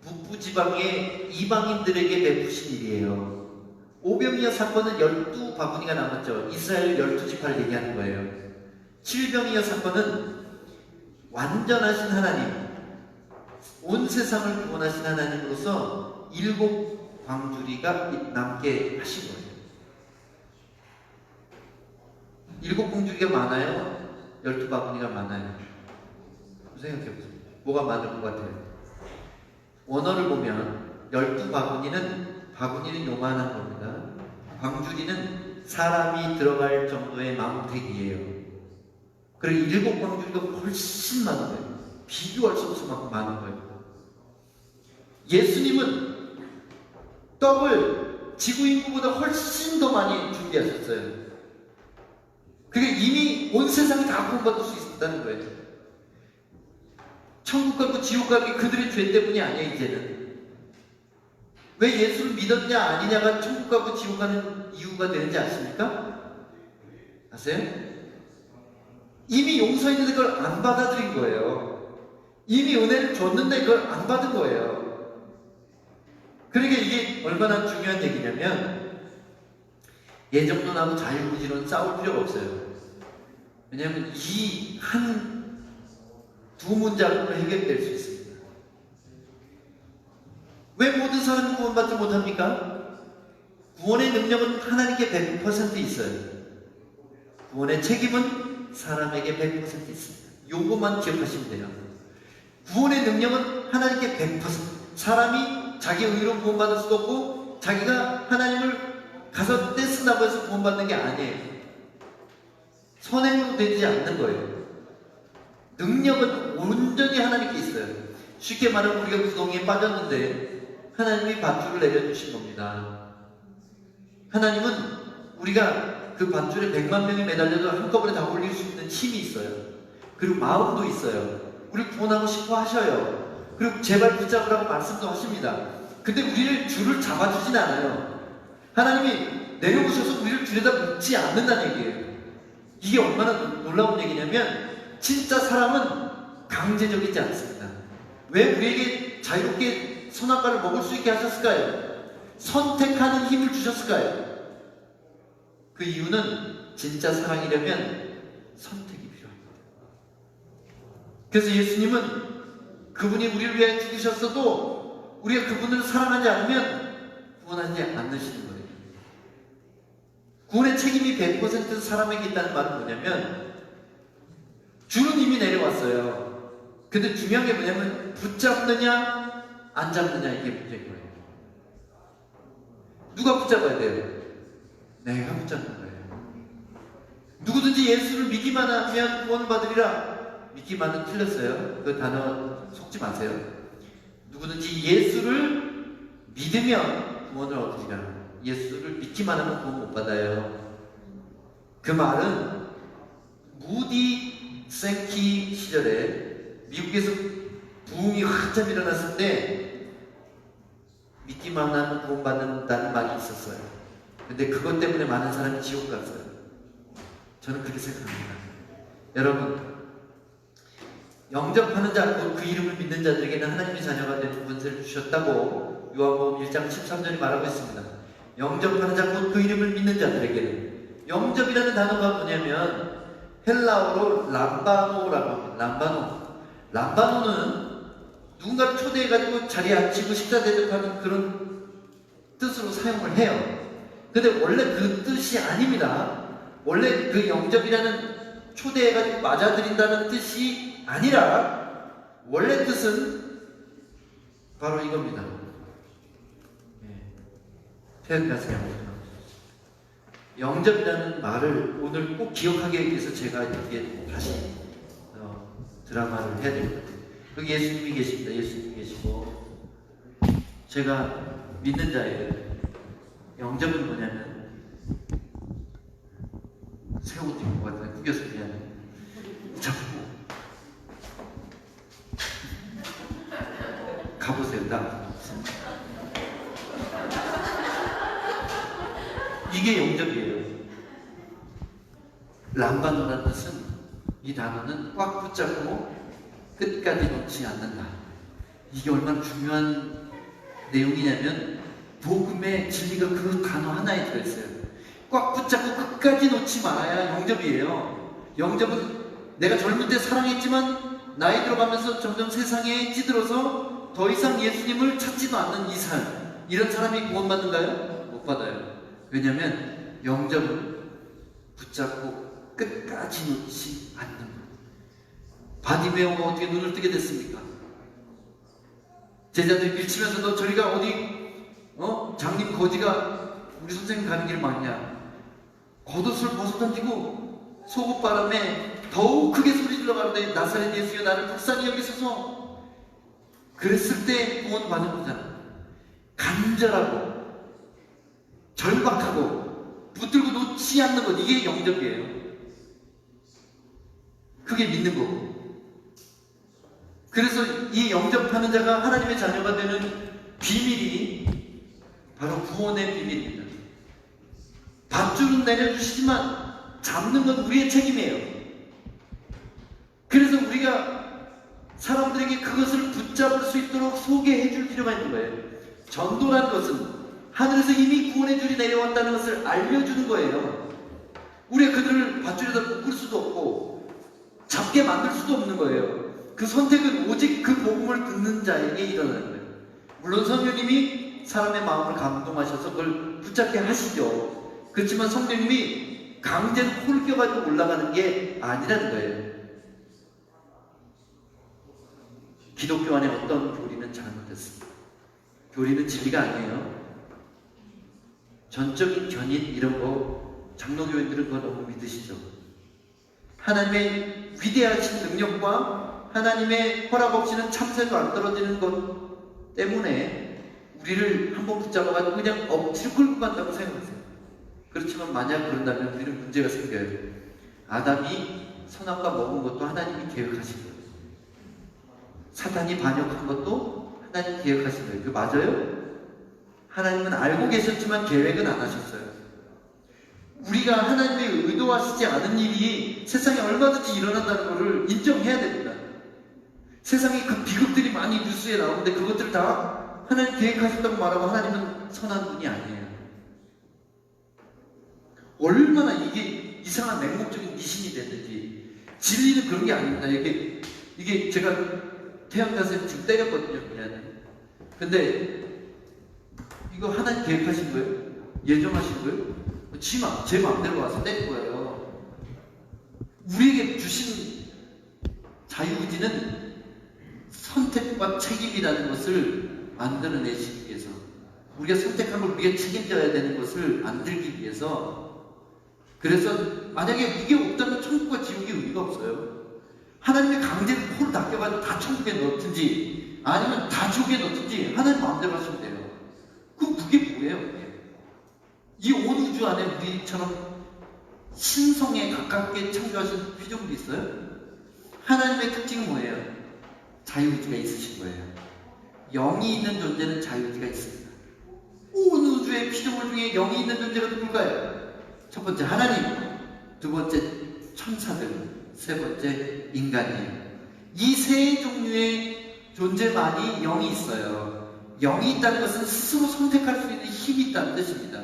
북부 지방의 이방인들에게 베푸신 일이에요. 오병이어 사건은 12바구니가 남았죠. 이스라엘 12지파를 얘기하는 거예요. 7병이어 사건은 완전하신 하나님, 온 세상을 구원하신 하나님으로서 7 광주리가 남게 하신 거예요. 7 공주리가 많아요? 12 바구니가 많아요? 생각해보세요. 뭐가 많을 것 같아요? 원어를 보면 12 바구니는 요만한 겁니다. 광주리는 사람이 들어갈 정도의 망태기예요. 그리고 7 광주리가 훨씬 많은 거예요. 비교할 수 없을 만큼 많은 거예요. 예수님은 떡을 지구 인구보다 훨씬 더 많이 준비하셨어요. 그게 이미 온 세상이 다 구원받을 수 있다는 거예요. 천국 가고 지옥 가기 그들의 죄 때문이 아니에요. 이제는 왜 예수를 믿었냐 아니냐가 천국 가고 지옥 가는 이유가 되는지 아십니까? 아세요? 이미 용서했는데 그걸 안 받아들인 거예요. 이미 은혜를 줬는데 그걸 안 받은 거예요. 그러니까 이게 얼마나 중요한 얘기냐면 예정론하고 자유의지론 싸울 필요가 없어요. 왜냐하면 이 두 문장으로 해결될 수 있습니다. 왜 모든 사람이 구원받지 못합니까? 구원의 능력은 하나님께 100% 있어요. 구원의 책임은 사람에게 100% 있습니다. 요것만 기억하시면 돼요. 구원의 능력은 하나님께 100%. 사람이 자기 의로 구원받을 수도 없고 자기가 하나님을 가서 떼쓴다고 해서 구원받는 게 아니에요. 선행으로 되지 않는 거예요. 능력은 온전히 하나님께 있어요. 쉽게 말하면 우리가 구덩이에 빠졌는데 하나님이 밧줄을 내려주신 겁니다. 하나님은 우리가 그 밧줄에 100만 명이 매달려도 한꺼번에 다 올릴 수 있는 힘이 있어요. 그리고 마음도 있어요. 우리를 구원하고 싶어 하셔요. 그리고 제발 붙잡으라고 말씀도 하십니다. 근데 우리를 줄을 잡아주진 않아요. 하나님이 내려오셔서 우리를 줄에다 묶지 않는다는 얘기예요. 이게 얼마나 놀라운 얘기냐면 진짜 사람은 강제적이지 않습니다. 왜 우리에게 자유롭게 선악과를 먹을 수 있게 하셨을까요? 선택하는 힘을 주셨을까요? 그 이유는 진짜 사랑이려면 선택이 필요합니다. 그래서 예수님은 그분이 우리를 위해 죽으셨어도 우리가 그분을 사랑하지 않으면 구원하지 않으시는 거예요. 구원의 책임이 100% 사람에게 있다는 말은 뭐냐면 주는 이미 내려왔어요. 근데 중요한 게 뭐냐면 붙잡느냐 안 잡느냐 이게 문제인 거예요. 누가 붙잡아야 돼요? 내가 붙잡는 거예요. 누구든지 예수를 믿기만 하면 구원을 받으리라. 믿기만은 틀렸어요. 그 단어 속지 마세요. 누구든지 예수를 믿으면 구원을 얻으리라. 예수를 믿기만 하면 구원 못 받아요. 그 말은 무디 생키 시절에 미국에서 부흥이 한참 일어났을 때 믿기만 하면 구원 받는다는 말이 있었어요. 근데 그것 때문에 많은 사람이 지옥 갔어요. 저는 그렇게 생각합니다. 여러분, 영접하는 자, 그 이름을 믿는 자들에게는 하나님의 자녀가 되는 권세를 주셨다고 요한복음 1장 13절이 말하고 있습니다. 영접하는 자, 그 이름을 믿는 자들에게는. 영접이라는 단어가 뭐냐면 헬라어로 람바노라고 합니다. 람바노는 누군가를 초대해가지고 자리에 앉히고 식사 대접하는 그런 뜻으로 사용을 해요. 근데 원래 그 뜻이 아닙니다. 원래 그 영접이라는 초대해가지고 맞아들인다는 뜻이 아니라 원래 뜻은 바로 이겁니다. 태연가세요. 영접이라는 말을 오늘 꼭 기억하기 위해서 제가 이렇게 다시 드라마를 해야 됩니다. 여기 예수님이 계십니다. 예수님이 계시고 제가 믿는 자예요. 영접은 뭐냐면 새 옷 입고 같은 구겨서 미안해. 잡고 가보세요. 나 이게 영접이에요. 람바노라는 뜻은 이 단어는 꽉 붙잡고 끝까지 놓지 않는다. 이게 얼마나 중요한 내용이냐면 복음의 진리가 그 단어 하나에 들어있어요. 꽉 붙잡고 끝까지 놓지 말아야 영접이에요. 영접은 내가 젊을 때 사랑했지만 나이 들어가면서 점점 세상에 찌들어서 더 이상 예수님을 찾지도 않는 이 삶, 이런 사람이 구원받는가요? 못 받아요. 왜냐하면 영접을 붙잡고 끝까지 놓지 않는 것. 바디메오가 어떻게 눈을 뜨게 됐습니까? 제자들이 밀치면서도 저리가 어디 장님 거지가 우리 선생님 가는 길 막냐. 겉옷을 벗어 던지고 소곶바람에 더욱 크게 소리 질러 가는데 나사렛 예수여 나를 불쌍히 여기소서. 그랬을 때 구원 받는 거잖아. 간절하고 절박하고 붙들고 놓지 않는 것, 이게 영접이에요. 그게 믿는 거고. 그래서 이 영접하는 자가 하나님의 자녀가 되는 비밀이 바로 구원의 비밀입니다. 밧줄은 내려주시지만 잡는 건 우리의 책임이에요. 그래서 우리가 사람들에게 그것을 붙잡을 수 있도록 소개해 줄 필요가 있는 거예요. 전도란 것은 하늘에서 이미 구원의 줄이 내려왔다는 것을 알려주는 거예요. 우리가 그들을 밧줄에다 묶을 수도 없고 잡게 만들 수도 없는 거예요. 그 선택은 오직 그 복음을 듣는 자에게 일어나는 거예요. 물론 성령님이 사람의 마음을 감동하셔서 그걸 붙잡게 하시죠. 그렇지만 성령님이 강제로 홀겨가지고 올라가는 게 아니라는 거예요. 기독교 안에 어떤 교리는 잘못됐습니다. 교리는 진리가 아니에요. 전적인 견인 이런 거 장로교인들은 그거 너무 믿으시죠. 하나님의 위대하신 능력과 하나님의 허락 없이는 참새도 안 떨어지는 것 때문에 우리를 한번 붙잡아가지고 그냥 억지로 끌고 간다고 생각하세요. 그렇지만 만약 그런다면 우리는 문제가 생겨요. 아담이 선악과 먹은 것도 하나님이 계획하신 거예요. 사탄이 반역한 것도 하나님이 계획하신 거예요. 그게 맞아요? 하나님은 알고 계셨지만 계획은 안 하셨어요. 우리가 하나님의 의도하시지 않은 일이 세상에 얼마든지 일어난다는 것을 인정해야 됩니다. 세상에 그 비극들이 많이 뉴스에 나오는데 그것들 다 하나님 계획하셨다고 말하고 하나님은 선한 분이 아니에요. 얼마나 이게 이상한 맹목적인 미신이 됐는지. 진리는 그런 게 아닙니다. 이게 제가 태양다스에 지금 때렸거든요, 그냥. 근데 이거 하나님 계획하신 거예요? 예정하신 거예요? 제 마음대로 와서 때린 거예요. 우리에게 주신 자유의지는 선택과 책임이라는 것을 만들어내시기 위해서, 우리가 선택한 걸 우리가 책임져야 되는 것을 만들기 위해서. 그래서 만약에 이게 없다면 천국과 지옥의 의미가 없어요. 하나님의 강제로 코를 닦여가지고 다 천국에 넣든지 아니면 다 지옥에 넣든지 하나님 마음대로 하시면 돼요. 그럼 그게 뭐예요? 이 온 우주 안에 우리처럼 신성에 가깝게 창조하신 피조물이 있어요? 하나님의 특징은 뭐예요? 자유의지가 있으신 거예요. 영이 있는 존재는 자유의지가 있습니다. 온 우주의 피조물 중에 영이 있는 존재가 누굴까요? 첫 번째 하나님, 두 번째 천사들, 세 번째 인간이에요. 이 세 종류의 존재만이 영이 있어요. 영이 있다는 것은 스스로 선택할 수 있는 힘이 있다는 뜻입니다.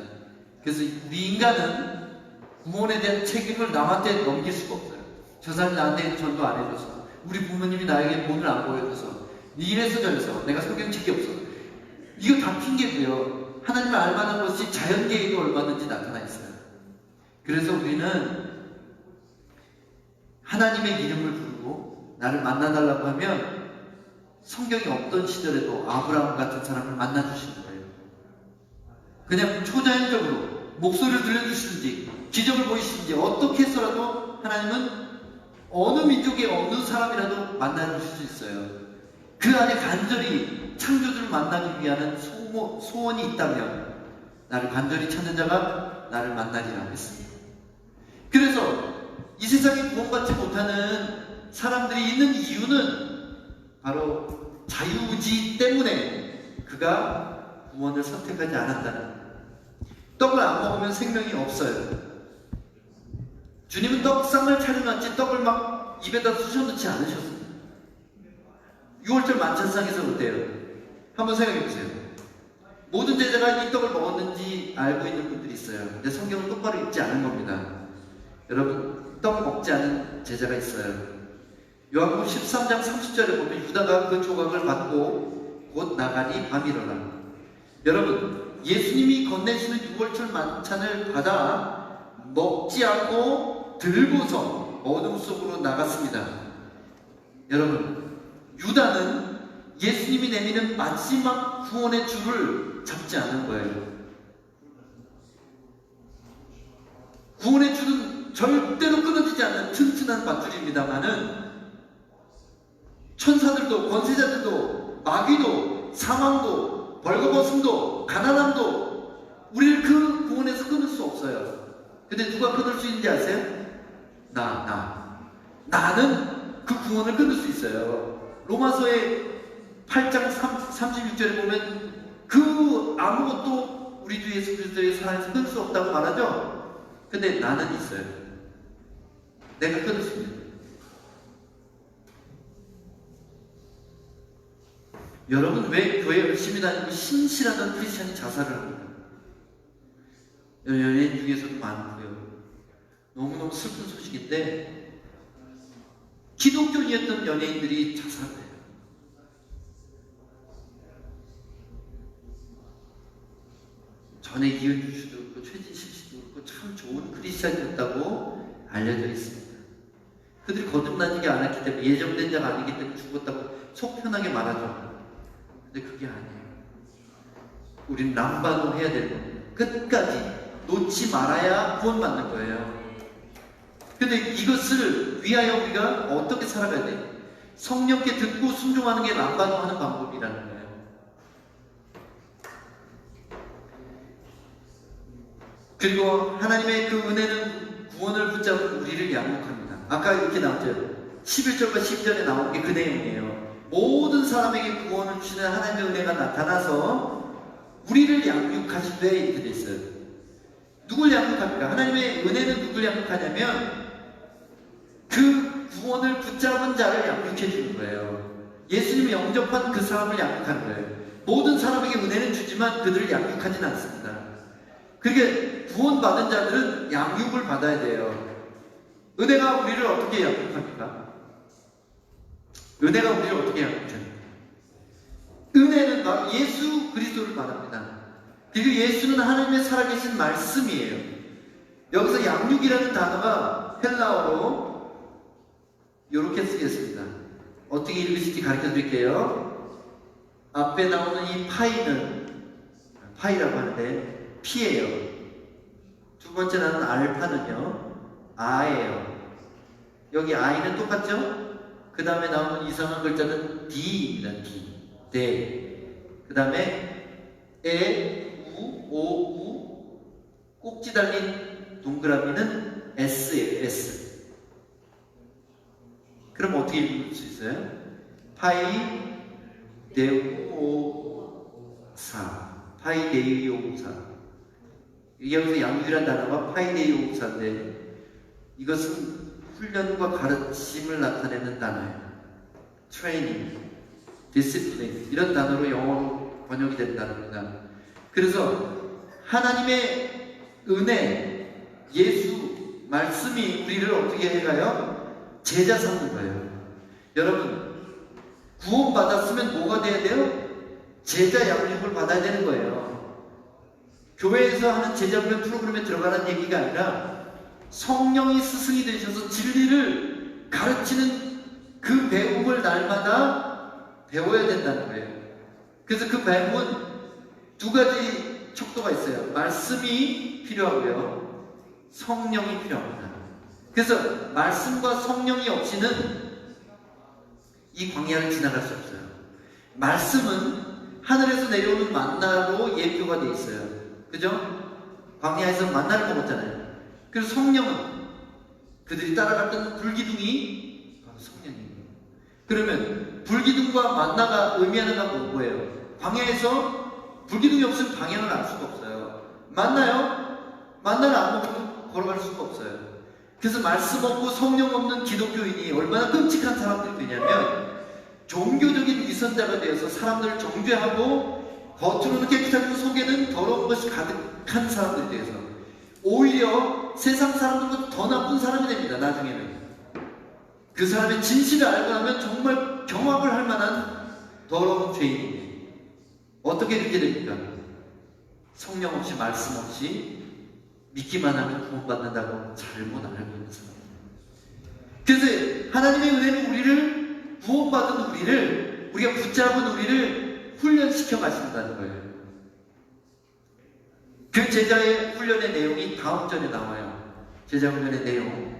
그래서 우리 인간은 구원에 대한 책임을 남한테 넘길 수가 없어요. 저 사람이 나한테 전도 안 해줘서, 우리 부모님이 나에게 문을 안 보여줘서, 이래서 저래서 내가 성경책이 없어. 이거 다 핑계고요. 하나님을 알만한 것이 자연계에도 얼마든지 나타나 있어요. 그래서 우리는 하나님의 이름을 부르고 나를 만나달라고 하면 성경이 없던 시절에도 아브라함 같은 사람을 만나주시는 거예요. 그냥 초자연적으로 목소리를 들려주시든지 기적을 보이시든지 어떻게 해서라도 하나님은 어느 민족의 어느 사람이라도 만나주실 수 있어요. 그 안에 간절히 창조주를 만나기 위한 소원이 있다면 나를 간절히 찾는 자가 나를 만나리라 했습니다. 그래서 이 세상에 구원받지 못하는 사람들이 있는 이유는 바로 자유의지 때문에 그가 구원을 선택하지 않았다는 거예요. 떡을 안 먹으면 생명이 없어요. 주님은 떡상을 차려놨지 떡을 막 입에다 쑤셔넣지 않으셨습니다. 6월절 만찬상에서 어때요? 한번 생각해보세요. 모든 제자가 이 떡을 먹었는지 알고 있는 분들이 있어요. 근데 성경을 똑바로 읽지 않은 겁니다. 여러분, 떡 먹지 않은 제자가 있어요. 요한복음 13장 30절에 보면 유다가 그 조각을 받고 곧 나가니 밤이러라. 여러분, 예수님이 건네시는 유월절 만찬을 받아 먹지 않고 들고서 어둠 속으로 나갔습니다. 여러분, 유다는 예수님이 내미는 마지막 구원의 줄을 잡지 않은 거예요. 구원의 줄은 절대로 끊어지지 않는 튼튼한 밧줄입니다만은 천사들도 권세자들도 마귀도 사망도 벌거벗음도 가난함도 우리를 그 구원에서 끊을 수 없어요. 근데 누가 끊을 수 있는지 아세요? 나는 그 구원을 끊을 수 있어요. 로마서의 8장 36절에 보면 그 아무것도 우리 주 예수 그리스도의 사랑에서 끊을 수 없다고 말하죠. 근데 나는 있어요. 내가 끊을 수 있는. 여러분, 왜 교회 열심히 다니고 신실하던 크리스찬이 자살을 합니까? 연예인 중에서도 많고요. 너무너무 슬픈 소식인데 기독교인이었던 연예인들이 자살해요. 전에 이은주 씨도 그렇고 최진실 씨도 그렇고 참 좋은 크리스찬이었다고 알려져 있습니다. 그들이 거듭나지 않았기 때문에 예정된 자가 아니기 때문에 죽었다고 속 편하게 말하죠. 근데 그게 아니에요. 우린 남바노 해야 되는 겁니다. 끝까지 놓지 말아야 구원받는 거예요. 근데 이것을 위하여 우리가 어떻게 살아가야 돼요? 성령께 듣고 순종하는 게 남바노 하는 방법이라는 거예요. 그리고 하나님의 그 은혜는 구원을 붙잡은 우리를 양육합니다. 아까 이렇게 나왔죠. 11절과 12절에 나온 게 그 내용이에요. 모든 사람에게 구원을 주시는 하나님의 은혜가 나타나서 우리를 양육하시되 이렇게 돼 있어요. 누굴 양육합니까? 하나님의 은혜는 누굴 양육하냐면 그 구원을 붙잡은 자를 양육해 주는 거예요. 예수님이 영접한 그 사람을 양육하는 거예요. 모든 사람에게 은혜는 주지만 그들을 양육하지는 않습니다. 그러니까 구원받은 자들은 양육을 받아야 돼요. 은혜가 우리를 어떻게 양육합니까? 은혜가 우리를 어떻게 양육합니까? 은혜는 바로 예수 그리스도를 말합니다. 그리고 예수는 하나님의 살아계신 말씀이에요. 여기서 양육이라는 단어가 헬라어로 이렇게 쓰겠습니다. 어떻게 읽으실지 가르쳐 드릴게요. 앞에 나오는 이 파이라고 하는데 P예요. 두 번째 나오는 알파는요 A예요. 여기 I는 똑같죠? 그 다음에 나오는 이상한 글자는 D입니다. D. 그 다음에 에, 우, 오, 우, 꼭지 달린 동그라미는 S예요. S. 그럼 어떻게 읽을 수 있어요? 파이 데우오사. 파이 데이오사. 여기서 양육이라는 단어가 파이 데이오사인데 이것은 훈련과 가르침을 나타내는 단어예요. 트레이닝, 디시플린 이런 단어로 영어로 번역이 된 단어입니다. 그래서 하나님의 은혜, 예수, 말씀이 우리를 어떻게 해가요? 제자 삼는 거예요. 여러분, 구원받았으면 뭐가 돼야 돼요? 제자 양육을 받아야 되는 거예요. 교회에서 하는 제자 훈련 프로그램에 들어가는 얘기가 아니라 성령이 스승이 되셔서 진리를 가르치는 그 배움을 날마다 배워야 된다는 거예요. 그래서 그 배움은 두 가지 척도가 있어요. 말씀이 필요하고요, 성령이 필요합니다. 그래서 말씀과 성령이 없이는 이 광야를 지나갈 수 없어요. 말씀은 하늘에서 내려오는 만나로 예표가 되어 있어요. 그죠? 광야에서 만나를 먹었잖아요. 그래서 성령은 그들이 따라갔던 불기둥이 바로 성령이에요. 그러면 불기둥과 만나가 의미하는 건 뭐예요? 광야에서 불기둥이 없으면 방향을 알 수가 없어요. 만나요? 만나를 안 먹고 걸어갈 수가 없어요. 그래서 말씀 없고 성령 없는 기독교인이 얼마나 끔찍한 사람들이 되냐면 종교적인 위선자가 되어서 사람들을 정죄하고 겉으로는 깨끗하고 속에는 더러운 것이 가득한 사람들이 되어서 오히려 세상 사람들보다 더 나쁜 사람이 됩니다. 나중에는 그 사람의 진실을 알고 나면 정말 경악을 할 만한 더러운 죄인이에요. 어떻게 이렇게 됩니까? 성령 없이 말씀 없이 믿기만 하면 구원받는다고 잘못 알고 있는 사람. 그래서 하나님의 은혜는 우리를 구원받은 우리를 우리가 붙잡은 우리를 훈련시켜 가신다는 거예요. 그 제자의 훈련의 내용이 다음 절에 나와요. 제자 훈련의 내용.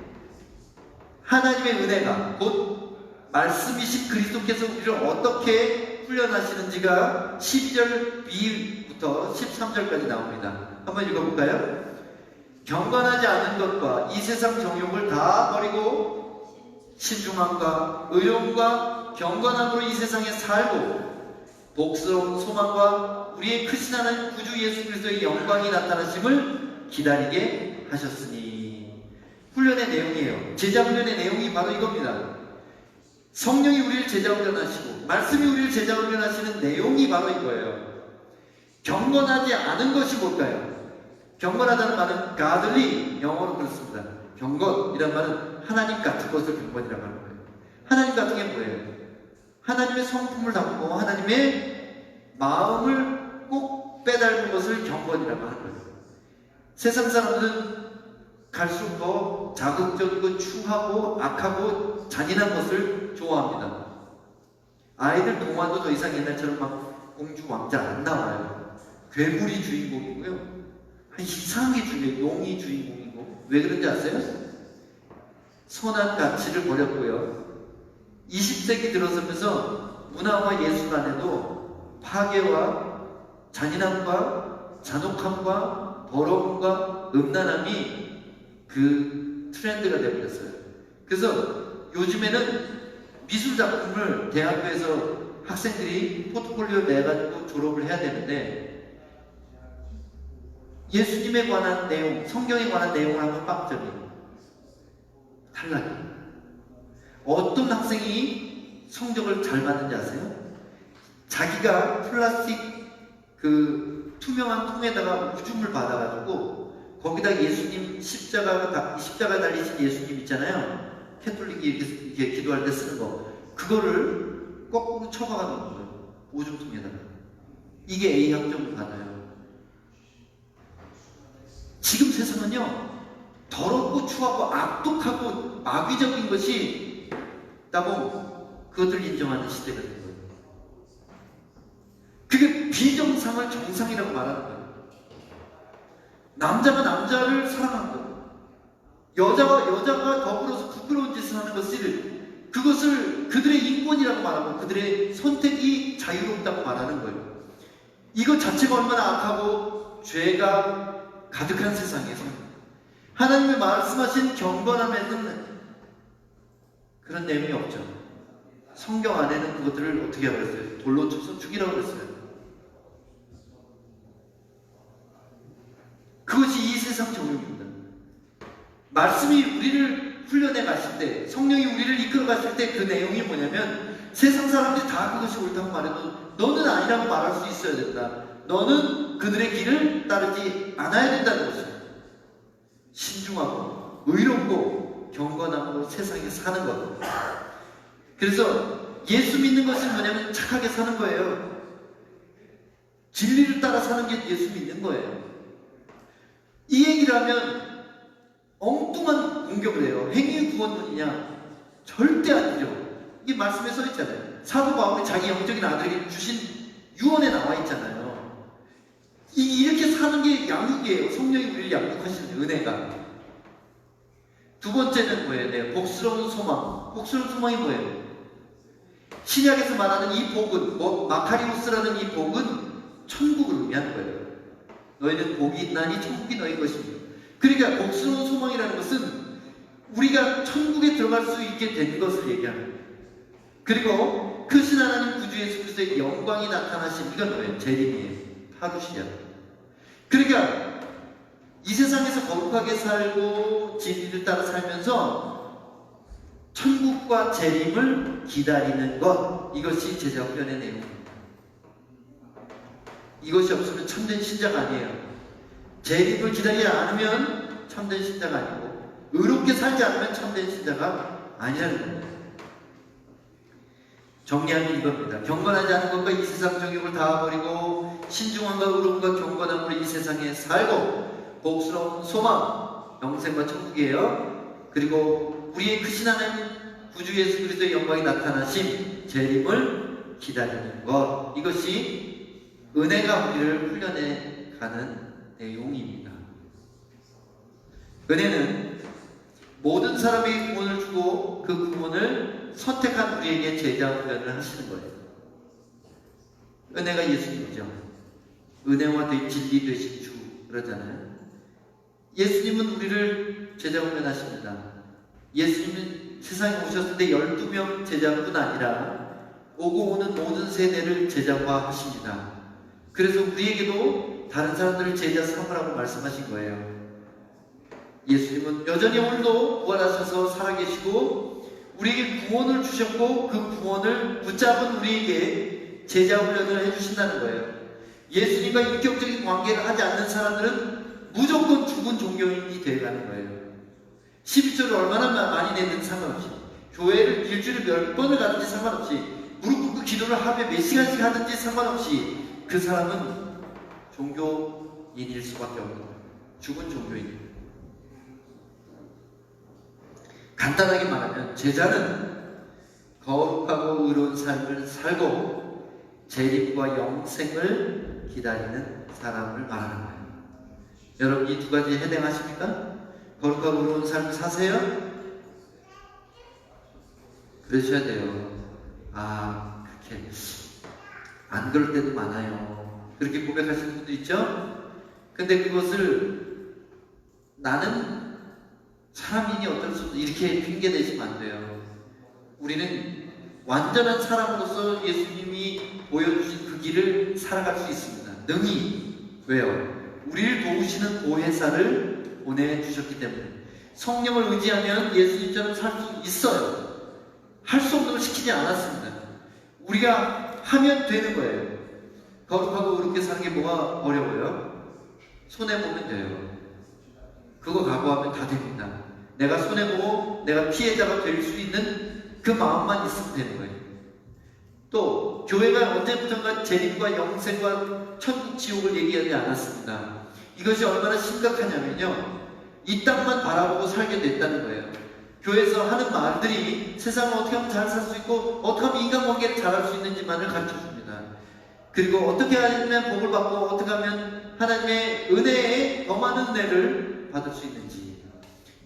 하나님의 은혜가 곧 말씀이신 그리스도께서 우리를 어떻게 훈련하시는지가 12절 B부터 13절까지 나옵니다. 한번 읽어볼까요? 경건하지 않은 것과 이 세상 정욕을 다 버리고 신중함과 의로움과 경건함으로 이 세상에 살고 복스러운 소망과 우리의 크신 하나님 구주 예수 그리스도의 영광이 나타나심을 기다리게 하셨으니. 훈련의 내용이에요. 제자 훈련의 내용이 바로 이겁니다. 성령이 우리를 제자 훈련하시고 말씀이 우리를 제자 훈련하시는 내용이 바로 이거예요. 경건하지 않은 것이 뭘까요? 경건하다는 말은 godly, 영어로 그렇습니다. 경건이란 말은 하나님 같은 것을 경건이라고 하는 거예요. 하나님 같은 게 뭐예요? 하나님의 성품을 담고 하나님의 마음을 꼭 빼닮은 것을 경건이라고 하는 거예요. 세상 사람들은 갈수록 더 자극적이고 추하고 악하고 잔인한 것을 좋아합니다. 아이들 동화도 더 이상 옛날처럼 막 공주 왕자 안 나와요. 괴물이 주인공이고요. 이상하게 용이 주인공이고. 왜 그런지 아세요? 선한 가치를 버렸고요. 20세기 들어서면서 문화와 예술 안에도 파괴와 잔인함과 잔혹함과 더러움과 음란함이 그 트렌드가 되어버렸어요. 그래서 요즘에는 미술 작품을 대학교에서 학생들이 포트폴리오 내가지고 졸업을 해야 되는데 예수님에 관한 내용, 성경에 관한 내용을 하면 빵점이에요. 탈락이에요. 어떤 학생이 성적을 잘 받는지 아세요? 자기가 플라스틱 그 투명한 통에다가 우줌을 받아가지고 거기다 예수님 십자가 달리신 예수님 있잖아요. 캐톨릭이 이렇게 기도할 때 쓰는 거. 그거를 거꾸로 쳐박아 놓은 거예요. 오줌통에다가. 이게 A 학점을 받아요. 지금 세상은요, 더럽고 추하고 악독하고 마귀적인 것이 있다고 그것을 인정하는 시대가 된 거예요. 그게 비정상을 정상이라고 말하는 거예요. 남자가 남자를 사랑하는 거예요. 여자가 더불어서 부끄러운 짓을 하는 그것을 그들의 인권이라고 말하고 그들의 선택이 자유롭다고 말하는 거예요. 이것 자체가 얼마나 악하고 죄가 가득한 세상에서 하나님의 말씀하신 경건함에는 그런 내용이 없죠. 성경 안에는 그것들을 어떻게 하고 그랬어요? 돌로 쳐서 죽이라고 그랬어요. 그것이 이 세상 정욕입니다. 말씀이 우리를 훈련해 가실 때, 성령이 우리를 이끌어 가실 때 그 내용이 뭐냐면 세상 사람들이 다 그것이 옳다고 말해도 너는 아니라고 말할 수 있어야 된다. 너는 그들의 길을 따르지 않아야 된다는 것이에요. 신중하고 의롭고 경건함으로 세상에 사는 것. 그래서 예수 믿는 것이 뭐냐면 착하게 사는 거예요. 진리를 따라 사는 게 예수 믿는 거예요. 이 얘기를 하면 엉뚱한 공격을 해요. 행위의 구원론이냐? 절대 아니죠. 이게 말씀에 써 있잖아요. 사도 바울이 자기 영적인 아들에게 주신 유언에 나와 있잖아요. 이렇게 사는 게 양육이에요. 성령이 우리를 양육하시는 은혜가. 두 번째는 뭐예요? 네, 복스러운 소망. 복스러운 소망이 뭐예요? 신약에서 말하는 이 복은, 마카리오스라는 이 복은 천국을 의미하는 거예요. 너희는 복이 있나니 천국이 너희 것입니다. 그러니까 복스러운 소망이라는 것은 우리가 천국에 들어갈 수 있게 된 것을 얘기하는 거예요. 그리고 크신 하나님 구주 예수 그리스도의 영광이 나타나신 이건 뭐예요? 재림이에요. 파루시아. 그러니까 이 세상에서 거룩하게 살고 진리를 따라 살면서 천국과 재림을 기다리는 것, 이것이 제자 훈련의 내용입니다. 이것이 없으면 참된 신자가 아니에요. 재림을 기다리지 않으면 참된 신자가 아니고 의롭게 살지 않으면 참된 신자가 아니라는 겁니다. 정리하면 이겁니다. 경건하지 않은 것과 이 세상 정욕을 다버리고 신중함과 의로움과 경건함으로 이 세상에 살고 복스러운 소망, 영생과 천국이에요. 그리고 우리의 크신 하나님 구주 예수 그리스도의 영광이 나타나심, 재림을 기다리는 것, 이것이 은혜가 우리를 훈련해 가는 내용입니다. 은혜는 모든 사람에게 구원을 주고 그 구원을 선택한 우리에게 제자 훈련을 하시는 거예요. 은혜가 예수님이죠. 은혜와 진리 되신 주 그러잖아요. 예수님은 우리를 제자 훈련하십니다. 예수님은 세상에 오셨을 때 12명 제자뿐 아니라 오고 오는 모든 세대를 제자화하십니다. 그래서 우리에게도 다른 사람들을 제자 삼으라고 말씀하신 거예요. 예수님은 여전히 오늘도 부활하셔서 살아계시고 우리에게 구원을 주셨고 그 구원을 붙잡은 우리에게 제자 훈련을 해주신다는 거예요. 예수님과 인격적인 관계를 하지 않는 사람들은 무조건 죽은 종교인이 되어가는 거예요. 12조를 얼마나 많이 내든 상관없이, 교회를 일주일에 몇 번을 가든지 상관없이, 무릎 꿇고 기도를 하며 몇 시간씩 하든지 상관없이 그 사람은 종교인일 수밖에 없는 거예요. 죽은 종교인. 간단하게 말하면 제자는 거룩하고 의로운 삶을 살고 재림과 영생을 기다리는 사람을 말하는 거예요. 여러분 이 두 가지에 해당하십니까? 거룩하고 의로운 삶을 사세요? 그러셔야 돼요. 그렇게 안 그럴 때도 많아요. 그렇게 고백하시는 분도 있죠? 근데 그것을 나는 사람이니 어쩔 수 없어 이렇게 핑계 대시면 안 돼요. 우리는 완전한 사람으로서 예수님이 보여주신 그 길을 살아갈 수 있습니다. 능히. 왜요? 우리를 도우시는 보혜사를 보내주셨기 때문에. 성령을 의지하면 예수님처럼 살 수 있어요. 할 수 없는 걸 시키지 않았습니다. 우리가 하면 되는 거예요. 거룩하고 의롭게 사는 게 뭐가 어려워요? 손해보면 돼요. 그거 각오하면 다 됩니다. 내가 손해보고 내가 피해자가 될 수 있는 그 마음만 있으면 되는 거예요. 또 교회가 언제부턴가 재림과 영생과 천국 지옥을 얘기하지 않았습니다. 이것이 얼마나 심각하냐면요, 이 땅만 바라보고 살게 됐다는 거예요. 교회에서 하는 말들이 세상을 어떻게 하면 잘 살 수 있고 어떻게 하면 인간관계를 잘할 수 있는지만을 가르쳐줍니다. 그리고 어떻게 하면 복을 받고 어떻게 하면 하나님의 은혜에 더 많은 은혜를 받을 수 있는지.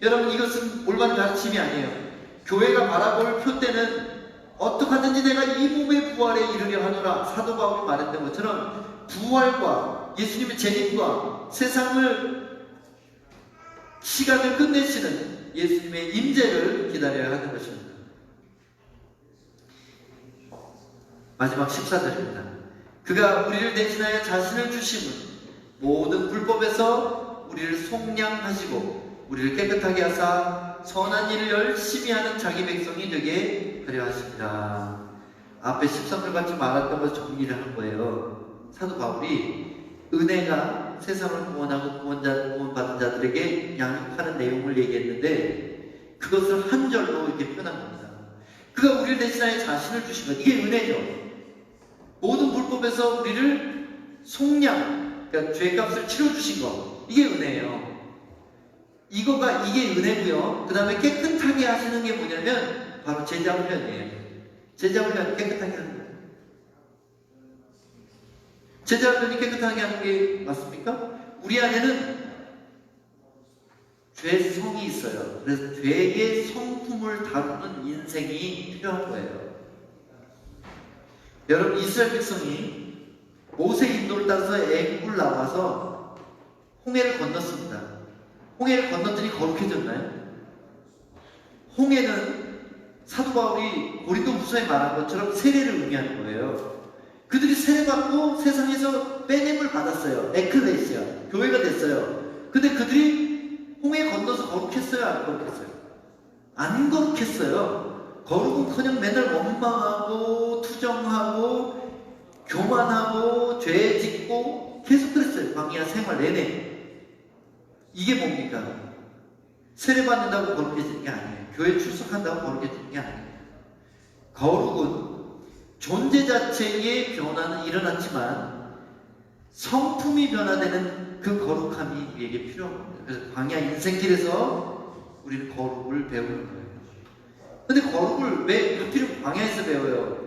여러분 이것은 올바른 가르침이 아니에요. 교회가 바라볼 표대는 어떻게 하든지 내가 이 몸의 부활에 이르려 하노라. 사도 바울이 말했던 것처럼 부활과 예수님의 재림과 세상을 시간을 끝내시는 예수님의 임재를 기다려야 하는 것입니다. 마지막 14절입니다. 그가 우리를 대신하여 자신을 주심은 모든 불법에서 우리를 속량하시고 우리를 깨끗하게 하사 선한 일을 열심히 하는 자기 백성이 되게 하려 하십니다. 앞에 13절 같이 말했던 것을 정리를 한 거예요. 사도 바울이 은혜가 세상을 구원하고 구원받은 자들에게 양육하는 내용을 얘기했는데 그것을 한 절로 이렇게 표현한 겁니다. 그가 우리를 대신하여 자신을 주신 것, 이게 은혜죠. 모든 불법에서 우리를 속량, 그러니까 죄값을 치러주신 것, 이게 은혜예요. 이게 은혜고요. 그 다음에 깨끗하게 하시는 게 뭐냐면 바로 제자훈련이에요. 제자훈련 깨끗하게 하는 거예요. 제자훈련이 깨끗하게 하는 게 맞습니까? 우리 안에는 죄성이 있어요. 그래서 죄의 성품을 다루는 인생이 필요한 거예요. 여러분 이스라엘 백성이 모세 인도를 따라서 애굽을 나와서 홍해를 건넜습니다. 홍해를 건넜더니 거룩해졌나요? 홍해는 사도 바울이 고린도후서에 말한 것처럼 세례를 의미하는 거예요. 그들이 세례받고 세상에서 빼냄을 받았어요. 에클레시아, 교회가 됐어요. 근데 그들이 홍해 건너서 거룩했어요? 안 거룩했어요? 안 거룩했어요. 거룩은커녕 맨날 원망하고 투정하고 교만하고 죄 짓고 계속 그랬어요. 광야 생활 내내. 이게 뭡니까? 세례받는다고 거룩해지는 게 아니에요. 교회 출석한다고 거룩해지는 게 아니에요. 거룩은 존재 자체의 변화는 일어났지만 성품이 변화되는 그 거룩함이 우리에게 필요한 겁니다. 그래서 광야 인생길에서 우리는 거룩을 배우는 거예요. 근데 거룩을 왜 하필 광야에서 배워요?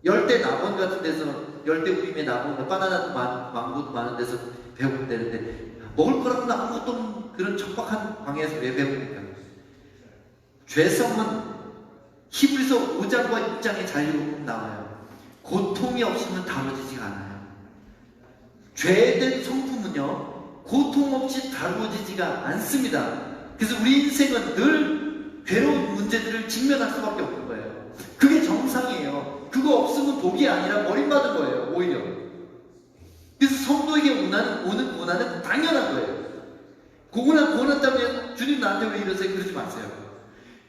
열대 낙원 같은 데서, 열대 우림의 낙원, 바나나도 망고도 많은 데서 배우면 되는데 먹을 거라고는 아무것도 없는 그런 척박한 광야에서 왜 배웁니까? 죄성은 히브리서 5장과 6장에 잘 읽으면 나와요. 고통이 없으면 다뤄지지가 않아요. 죄된 성품은요, 고통 없이 다루어지지가 않습니다. 그래서 우리 인생은 늘 괴로운 문제들을 직면할 수밖에 없는 거예요. 그게 정상이에요. 그거 없으면 복이 아니라 버림받은 거예요, 오히려. 그래서 성도에게 오는 고난은 당연한 거예요. 고난 때문에 주님 나한테 왜 이러세요? 그러지 마세요.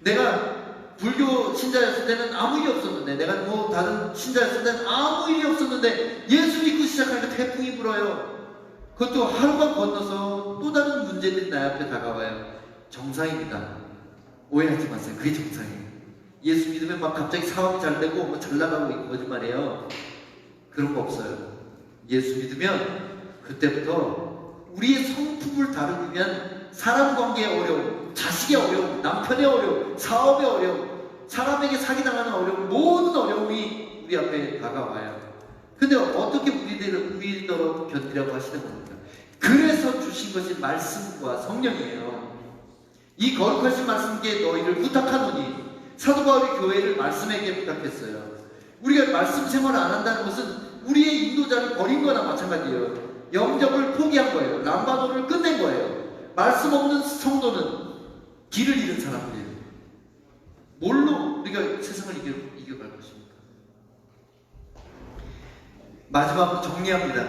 내가 불교 신자였을 때는 아무 일이 없었는데, 내가 뭐 다른 신자였을 때는 아무 일이 없었는데 예수 믿고 시작하니까 태풍이 불어요. 그것도 하루가 건너서 또 다른 문제들이 나 앞에 다가와요. 정상입니다. 오해하지 마세요. 그게 정상이에요. 예수 믿으면 막 갑자기 사업이 잘 되고 뭐 잘 나가고 있고 거짓말이에요. 그런 거 없어요. 예수 믿으면 그때부터 우리의 성품을 다루기 위한 사람 관계의 어려움, 자식의 어려움, 남편의 어려움, 사업의 어려움, 사람에게 사기당하는 어려움, 모든 어려움이 우리 앞에 다가와요. 근데 어떻게 우리더러 견디라고 하시는 겁니까? 그래서 주신 것이 말씀과 성령이에요. 이 거룩하신 말씀께 너희를 부탁하노니, 사도 바울이 교회를 말씀에게 부탁했어요. 우리가 말씀 생활을 안 한다는 것은 우리의 인도자를 버린 거나 마찬가지예요. 영접을 포기한 거예요. 람바노를 끝낸 거예요. 말씀 없는 성도는 길을 잃은 사람들이에요. 뭘로 우리가 세상을 이겨갈 것입니까? 마지막으로 정리합니다.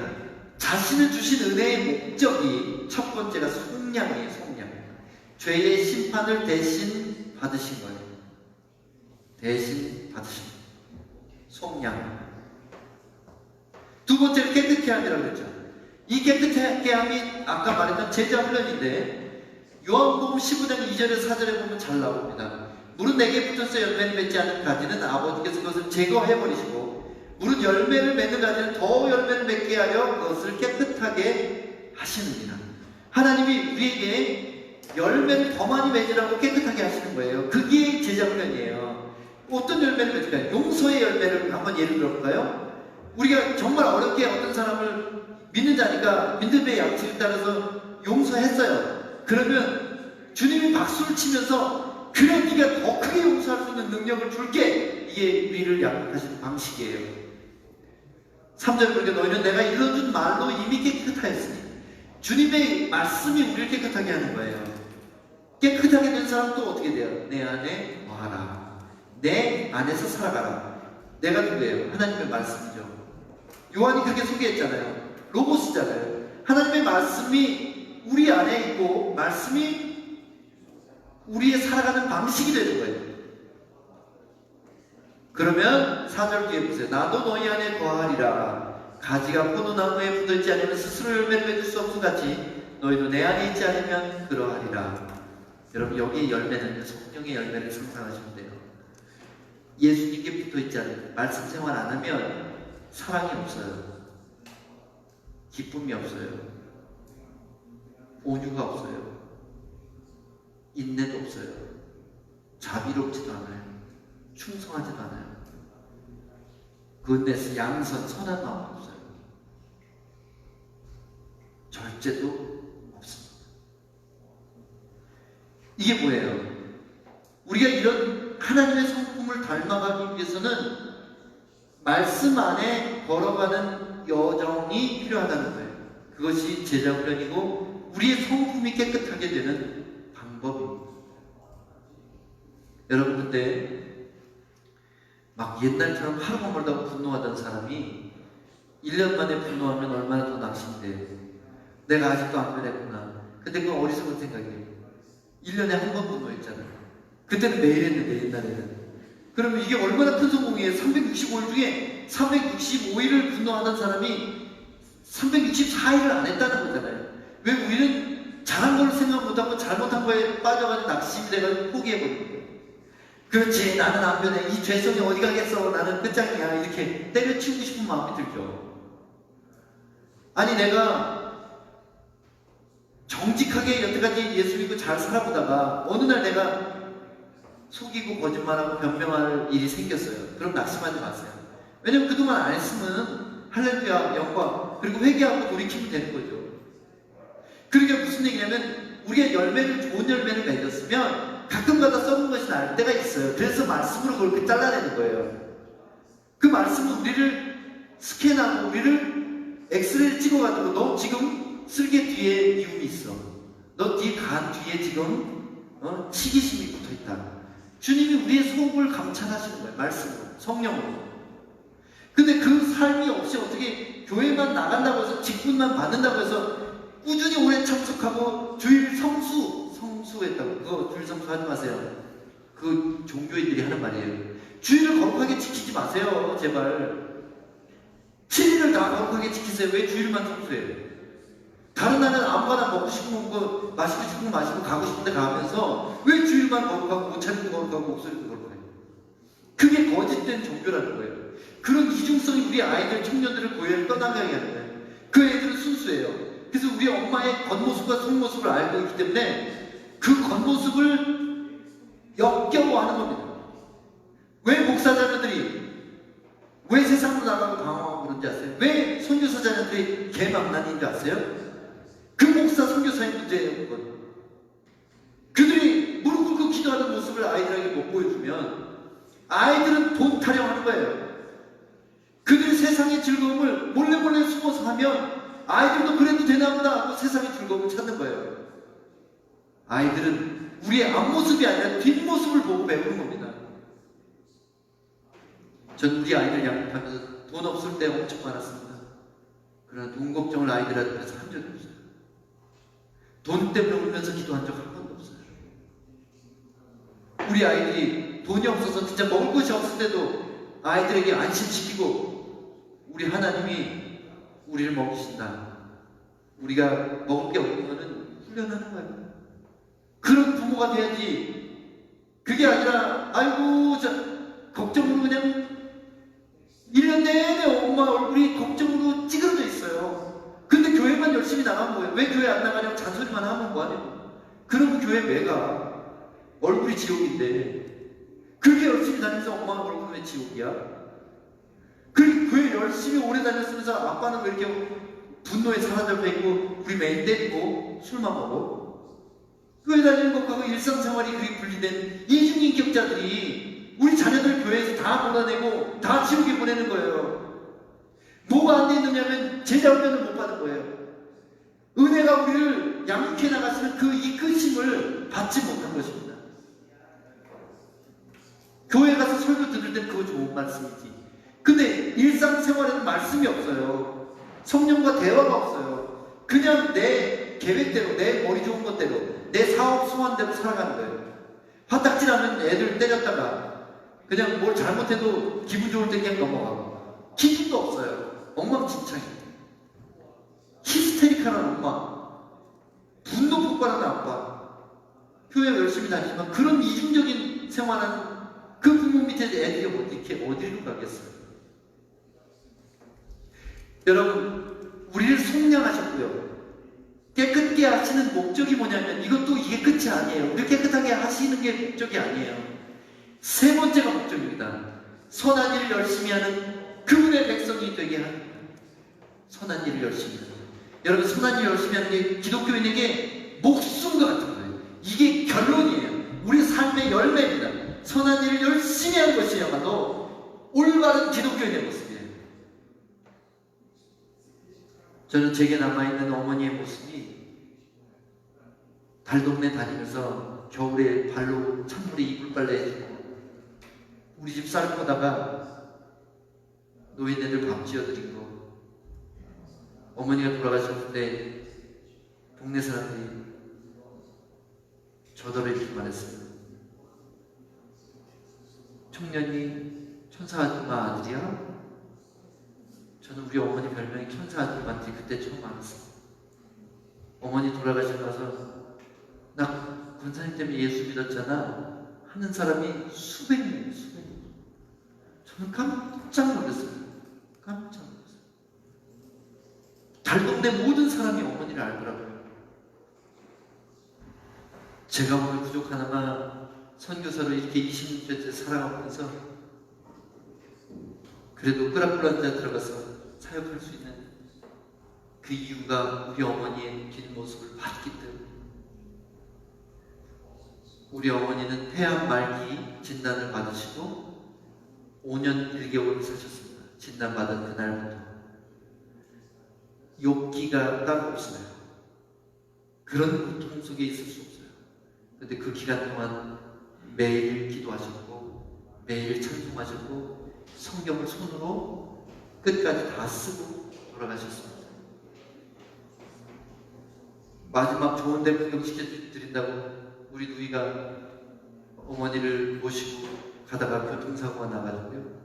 자신을 주신 은혜의 목적이 첫 번째가 속량이에요. 속량. 죄의 심판을 대신 받으신 거예요. 대신 받으신 거예요. 속량. 두 번째는 깨끗게 함이라고 했죠. 이 깨끗게 함이 아까 말했던 제자 훈련인데, 요한복음 15장 2절에 4절에 보면 잘 나옵니다. 물은 내게 붙어서 열매를 맺지 않는 가지는 아버지께서 그것을 제거해버리시고, 물은 열매를 맺는 가지는 더 열매를 맺게 하여 그것을 깨끗하게 하시느니라. 하나님이 우리에게 열매를 더 많이 맺으라고 깨끗하게 하시는 거예요. 그게 제자 훈련이에요. 어떤 열매를 맺을까요? 용서의 열매를 한번 예를 들어볼까요? 우리가 정말 어렵게 어떤 사람을 믿는 자니까 믿음의 양식에 따라서 용서했어요. 그러면 주님이 박수를 치면서 그래 네가 더 크게 용서할 수 있는 능력을 줄게. 이게 우리를 약속하시는 방식이에요. 3절 그렇게 너희는 내가 일러준 말로 이미 깨끗하였으니, 주님의 말씀이 우리를 깨끗하게 하는 거예요. 깨끗하게 된 사람도 어떻게 돼요? 내 안에 거하라. 내 안에서 살아가라. 내가 누구예요? 하나님의 말씀이죠. 요한이 그렇게 소개했잖아요. 로고스잖아요. 하나님의 말씀이 우리 안에 있고 말씀이 우리의 살아가는 방식이 되는 거예요. 그러면 4절 뒤에 보세요. 나도 너희 안에 거하리라. 가지가 포도나무에 붙어있지 않으면 스스로 열매를 맺을 수 없음 같이 너희도 내 안에 있지 않으면 그러하리라. 여러분, 여기에 열매는 성령의 열매를 상상하시면 돼요. 예수님께 붙어있지 않으면, 말씀 생활 안 하면 사랑이 없어요. 기쁨이 없어요. 온유가 없어요. 인내도 없어요. 자비롭지도 않아요. 충성하지도 않아요. goodness, 양선, 선한 마음도 없어요. 절제도 없습니다. 이게 뭐예요? 우리가 이런 하나님의 성품을 닮아가기 위해서는 말씀 안에 걸어가는 여정이 필요하다는 거예요. 그것이 제자 훈련이고 우리의 성품이 깨끗하게 되는 방법입니다. 여러분, 근데 막 옛날처럼 하루가 멀다고 분노하던 사람이 1년 만에 분노하면 얼마나 더 낙심돼요. 내가 아직도 안 변했구나. 근데 그건 어리석은 생각이에요. 1년에 한 번 분노했잖아요. 그때는 매일 했는데, 옛날에는. 그러면 이게 얼마나 큰 성공이에요. 365일 중에 365일을 분노하던 사람이 364일을 안 했다는 거잖아요. 왜 우리는 잘한 걸 생각 못하고 잘못한 거에 빠져가지고 낙심이 돼가지고 포기해버리는 거예요. 그렇지, 나는 안 변해. 이 죄성이 어디 가겠어. 나는 끝장이야. 이렇게 때려치우고 싶은 마음이 들죠. 아니, 내가 정직하게 여태까지 예수 믿고 잘 살아보다가 어느 날 내가 속이고 거짓말하고 변명할 일이 생겼어요. 그럼 낙심하지 마세요. 왜냐면 그동안 안 했으면 할렐루야, 영광, 그리고 회개하고 돌이키면 되는 거죠. 그러니까 무슨 얘기냐면 우리가 좋은 열매를 맺었으면 가끔가다 썩은 것이 날 때가 있어요. 그래서 말씀으로 그렇게 잘라내는 거예요. 그 말씀은 우리를 스캔하고 우리를 엑스레이를 찍어가지고 너 지금 쓸개 뒤에 미움이 있어. 너 뒤에 간 뒤에 지금 치기심이 붙어있다. 주님이 우리의 속을 감찰하시는 거예요. 말씀으로, 성령으로. 근데 그 삶이 없이 어떻게 교회만 나간다고 해서 직분만 받는다고 해서 꾸준히 오래 참석하고 주일 성수했다고. 그거 주일 성수하지 마세요. 그 종교인들이 하는 말이에요. 주일을 거룩하게 지키지 마세요. 제발. 7일을 다 거룩하게 지키세요. 왜 주일만 성수해요? 다른 날은 아무거나 먹고 싶은 거 마시고 싶은 거 마시고 가고 싶은 데 가면서 왜 주일만 거룩하고 옷 차림도 거룩하고 목소리도 거룩해요? 그게 거짓된 종교라는 거예요. 그런 이중성이 우리 아이들, 청년들을 교회를 떠나가게 하는 거예요. 그 애들은 순수해요. 그래서 우리 엄마의 겉모습과 속모습을 알고 있기 때문에 그 겉모습을 역겨워하는 겁니다. 왜 목사자녀들이 왜 세상으로 나가고 방황하고 그런지 아세요? 왜 선교사자녀들이 개망난인 줄 아세요? 그 목사 선교사의 문제예요. 그건. 그들이 무릎 꿇고 기도하는 모습을 아이들에게 못 보여주면 아이들은 돈 타령하는 거예요. 그들이 세상의 즐거움을 몰래 숨어서 하면 아이들도 그래도 되나 보다 하고 세상의 즐거움을 찾는 거예요. 아이들은 우리의 앞모습이 아니라 뒷모습을 보고 배우는 겁니다. 전 우리 아이들 양육하면서 돈 없을 때 엄청 많았습니다. 그러나 돈 걱정을 아이들한테 해서 한 적이 없어요. 돈 때문에 울면서 기도한 적 한 번도 없어요. 우리 아이들이 돈이 없어서 진짜 먹을 것이 없을 때도 아이들에게 안심시키고 우리 하나님이 우리를 먹이신다. 우리가 먹을 게 없는 거는 훈련하는 거예요. 그런 부모가 돼야지. 그게 아니라 아이고 걱정으로 그냥 1년 내내 엄마 얼굴이 걱정으로 찌그러져 있어요. 근데 교회만 열심히 나가면 뭐예요? 왜 교회 안 나가냐고 잔소리만 하면 뭐하냐고. 그러면 교회 왜 가? 얼굴이 지옥인데. 그렇게 열심히 다니면서 엄마 얼굴은 왜 지옥이야? 그 교회 열심히 오래 다녔으면서 아빠는 왜 이렇게 분노에 사라져 있고 우리 매일 때리고 술만 먹어? 교회 다니는 것과 일상생활이 그렇게 분리된 이중인격자들이 우리 자녀들 교회에서 다 몰아내고 다 지옥에 보내는 거예요. 뭐가 안 돼 있느냐면 제자 훈련을 못 받은 거예요. 은혜가 우리를 양육해 나가시는 그 이끄심을 받지 못한 것입니다. 교회 가서 설교 들을 땐 그거 좋은 말씀이지. 근데 일상생활에는 말씀이 없어요. 성령과 대화가 없어요. 그냥 내 계획대로, 내 머리 좋은 것대로, 내 사업 소원대로 살아가는 거예요. 화딱지나면 애들 때렸다가 그냥 뭘 잘못해도 기분 좋을 때 그냥 넘어가고 기준도 없어요. 엉망진창이에요. 히스테리컬한 엄마, 분노 폭발하는 아빠, 교회 열심히 다니지만 그런 이중적인 생활하는 그 부모 밑에 애들이 어디로 가겠어요? 여러분, 우리를 속량하셨고요. 깨끗게 하시는 목적이 뭐냐면 이게 끝이 아니에요. 우리를 깨끗하게 하시는 게 목적이 아니에요. 세 번째가 목적입니다. 선한 일을 열심히 하는 그분의 백성이 되게 하는 선한 일을 열심히 하는. 여러분, 선한 일을 열심히 하는 게 기독교인에게 목숨과 같은 거예요. 이게 결론이에요. 우리 삶의 열매입니다. 선한 일을 열심히 하는 것이야말로 올바른 기독교인의 모습이에요. 저는 제게 남아있는 어머니의 모습이 달동네 다니면서 겨울에 발로 찬물에 이불 빨래 해주고 우리 집 쌀 퍼다가 노인네들 밥 지어드린 거, 어머니가 돌아가셨을 때 동네 사람들이 저더러 이렇게 말했어요. 청년이 천사 아줌마 아들이야? 저는 우리 어머니 별명이 천사 아줌마인지 그때 처음 알았어요. 어머니 돌아가시고 나서 나 권사님 때문에 예수 믿었잖아. 하는 사람이 수백 명이에요. 수백 명. 저는 깜짝 놀랐어요. 깜짝 놀랐어요. 달동네 모든 사람이 어머니를 알더라고요. 제가 오늘 부족 하나마 선교사로 이렇게 20년째 살아가면서 그래도 끄락끄락자 들어가서 사역할 수 있는 그 이유가 우리 어머니의 뒷모습을 봤기 때문에. 우리 어머니는 폐암 말기 진단을 받으시고 5년 1개월 사셨습니다. 진단받은 그날부터 욕기가 따로 없어요. 그런 고통 속에 있을 수 없어요. 근데 그 기간 동안 매일 기도하셨고 매일 찬송하셨고 성경을 손으로 끝까지 다 쓰고 돌아가셨습니다. 마지막 좋은 데 구경시켜 드린다고 우리 누이가 어머니를 모시고 가다가 교통사고가 나가지고요.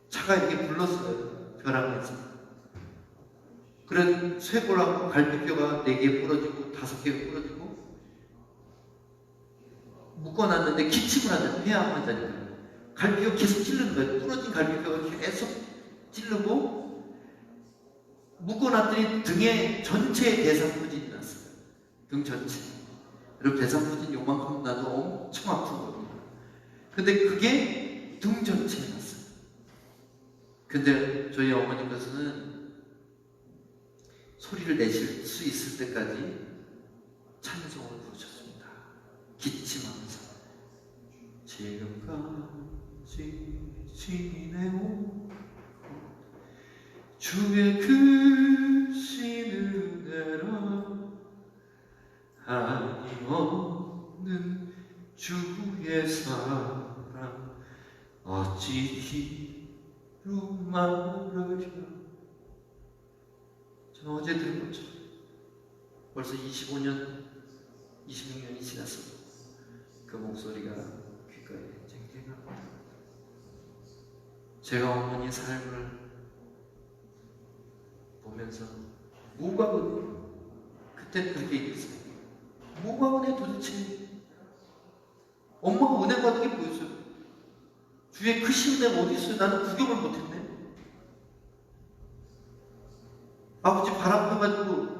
차가 이렇게 불렀어요. 벼랑에서. 그런 쇄골하고 갈비뼈가 4개 부러지고 5개가 부러지고 묶어놨는데 기침을 하는 폐암 환자니까요. 갈비뼈 계속 찌르는 거예요. 부러진 갈비뼈가 계속 찌르고 묶어놨더니 등에 전체에 대상포진이 났어요. 등 전체. 여러분 대상포진 요만큼 나도 엄청 아프거든요. 근데 그게 등 전체에 났어요. 근데 저희 어머니께서는 소리를 내실 수 있을 때까지 찬송을 부르셨습니다. 기침하면서 지금까지 지내오 주의 크신 은혜라 하님없는 주의 사랑 어찌 이루 말하랴. 저는 어제 들은 거죠. 벌써 25년, 26년이 지났습니다. 그 목소리가 귓가에 쨍쨍합니다. 제가 어머니의 삶을 보면서 뭐가 은혜? 그때 그렇게 얘기했어요. 뭐가 은혜 도대체? 엄마가 은혜 받은 게 뭐였어요? 주의 크신 은혜가 어디 있어요? 나는 구경을 못했네. 아버지 바람 펴가지고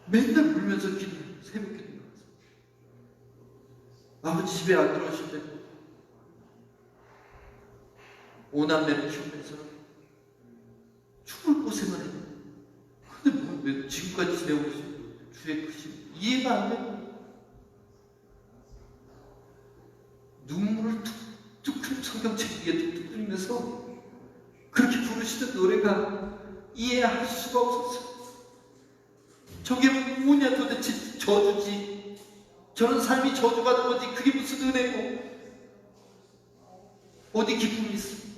맨날 울면서 새벽 기도 나갔어요. 아버지 집에 안 들어오실 때 5남매를 키우면서 죽을 고생을 했는데 근데 왜 지금까지 지내고 있어요? 주의 크신 이해가 안 돼요. 눈물을 툭툭 성경책 위에 툭툭 흘리면서 그렇게 부르시던 노래가 이해할 수가 없었어요. 저게 뭐냐 도대체. 저주지. 저런 삶이 저주받은 거지. 그게 무슨 은혜고 어디 기쁨이 있어.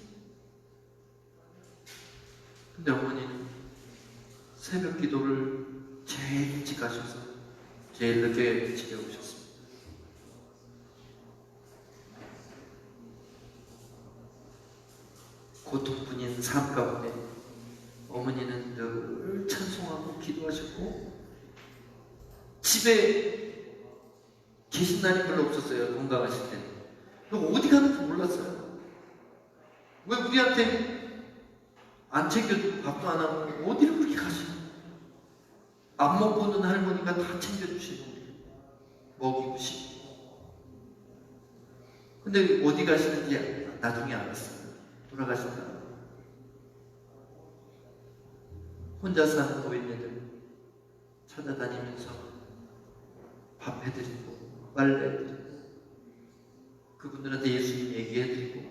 근데 어머니는 새벽 기도를 제일 일찍 가셔서 제일 늦게 집에 오셨습니다. 고통뿐인 삶 가운데 어머니는 늘 찬송하고 기도하셨고 집에 계신 날이 별로 없었어요. 건강하실 때는. 어디 가는지 몰랐어요. 왜 우리한테 안 챙겨주고 밥도 안 하고 어디를 그렇게 가시나. 안 먹고는 할머니가 다 챙겨주시고 먹이고 싶고. 근데 어디 가시는지 나중에 알았어요. 돌아가신다. 혼자 사는 노인네들 찾아다니면서 밥 해드리고 빨래 해드리고 그분들한테 예수님 얘기해드리고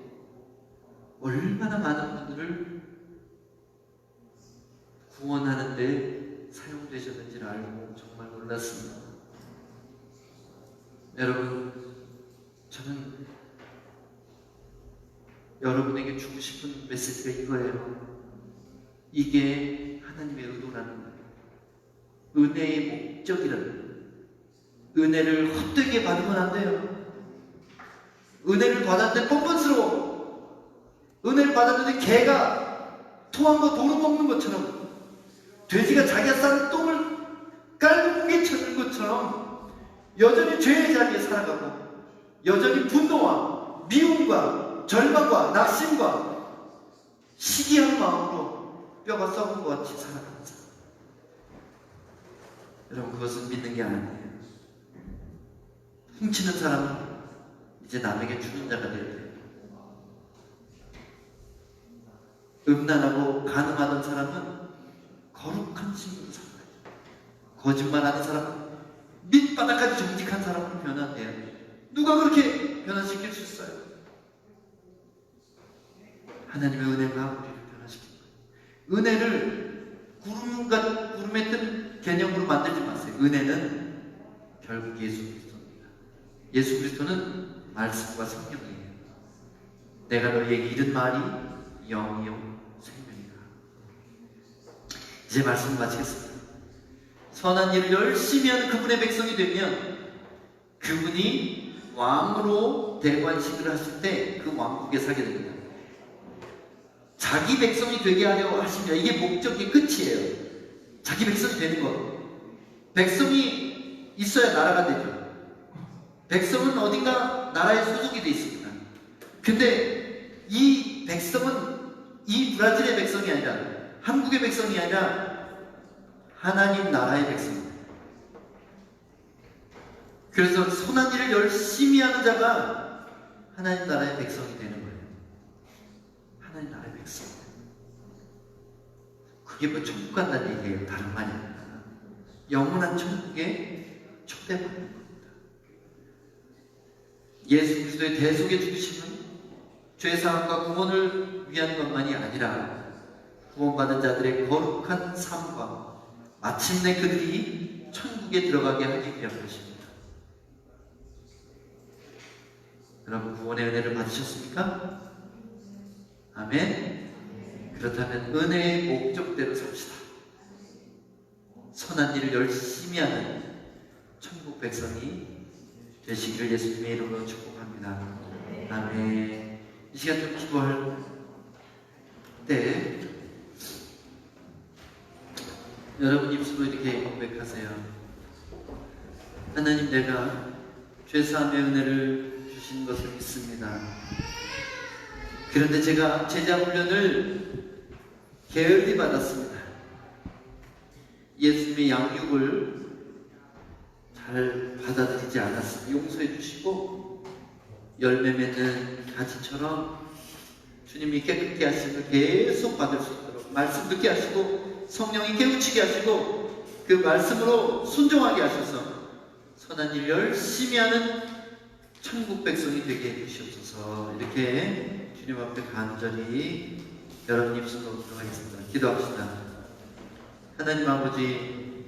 얼마나 많은 분들을 구원하는 데 사용되셨는지를 알고 정말 놀랐습니다. 여러분, 저는 여러분에게 주고 싶은 메시지가 이거예요. 이게 하나님의 의도라는 거예요. 은혜의 목적이라는 거예요. 은혜를 헛되게 받으면 안 돼요. 은혜를 받았는데 뻔뻔스러워. 은혜를 받았는데 개가 토한 거 도로 먹는 것처럼, 돼지가 자기가 싼 똥을 깔고 고개 쳐는 것처럼 여전히 죄의 자리에 살아가고 여전히 분노와 미움과 절망과 낙심과 시기한 마음으로 뼈가 썩은 것 같이 살아가는 사람. 여러분, 그것은 믿는 게 아니에요. 훔치는 사람은 이제 남에게 주는 자가 되어야 돼요. 음란하고 간음하던 사람은 거룩한 신분으로 살아야 돼요. 거짓말하는 사람은 밑바닥까지 정직한 사람으로 변화돼야 돼요. 누가 그렇게 변화시킬 수 있어요? 하나님의 은혜가 우리를 변화시킵니다. 은혜를 구름에 뜬 개념으로 만들지 마세요. 은혜는 결국 예수 그리스도입니다. 예수 그리스도는 말씀과 성령이에요. 내가 너희에게 이른 말이 영이요 생명이라. 이제 말씀을 마치겠습니다. 선한 일을 열심히 하는 그분의 백성이 되면 그분이 왕으로 대관식을 하실 때 그 왕국에 살게 됩니다. 자기 백성이 되게 하려고 하십니다. 이게 목적의 끝이에요. 자기 백성이 되는 것. 백성이 있어야 나라가 되죠. 백성은 어딘가 나라에 소속이 되어 있습니다. 근데 이 백성은 이 브라질의 백성이 아니라 한국의 백성이 아니라 하나님 나라의 백성입니다. 그래서 선한 일을 열심히 하는 자가 하나님 나라의 백성이 되는 거예요. 하나님 나라의 백성. 그게 뭐 천국 간다는 얘기예요. 다른 말이 아니라 영원한 천국에 초대받는 겁니다. 예수 그리스도의 대속의 죽으심은 죄사함과 구원을 위한 것만이 아니라 구원받은 자들의 거룩한 삶과 마침내 그들이 천국에 들어가게 하기 위한 것입니다. 여러분, 구원의 은혜를 받으셨습니까? 아멘. 그렇다면 은혜의 목적대로 삽시다. 선한 일을 열심히 하는 천국 백성이 되시기를 예수님의 이름으로 축복합니다. 아멘. 이 시간 좀 기도할 때 여러분 입술로 이렇게 고백하세요. 하나님, 내가 죄사함의 은혜를 주신 것을 믿습니다. 그런데 제가 제자 훈련을 게을리 받았습니다. 예수님의 양육을 잘 받아들이지 않았습니다. 용서해 주시고 열매 맺는 가지처럼 주님이 깨끗게 하심을 계속 받을 수 있도록 말씀 듣게 하시고 성령이 깨우치게 하시고 그 말씀으로 순종하게 하셔서 선한 일 열심히 하는 천국 백성이 되게 해주시옵소서. 이렇게 주님 앞에 간절히 여러분 입술로 들어가겠습니다. 기도합시다. 하나님 아버지,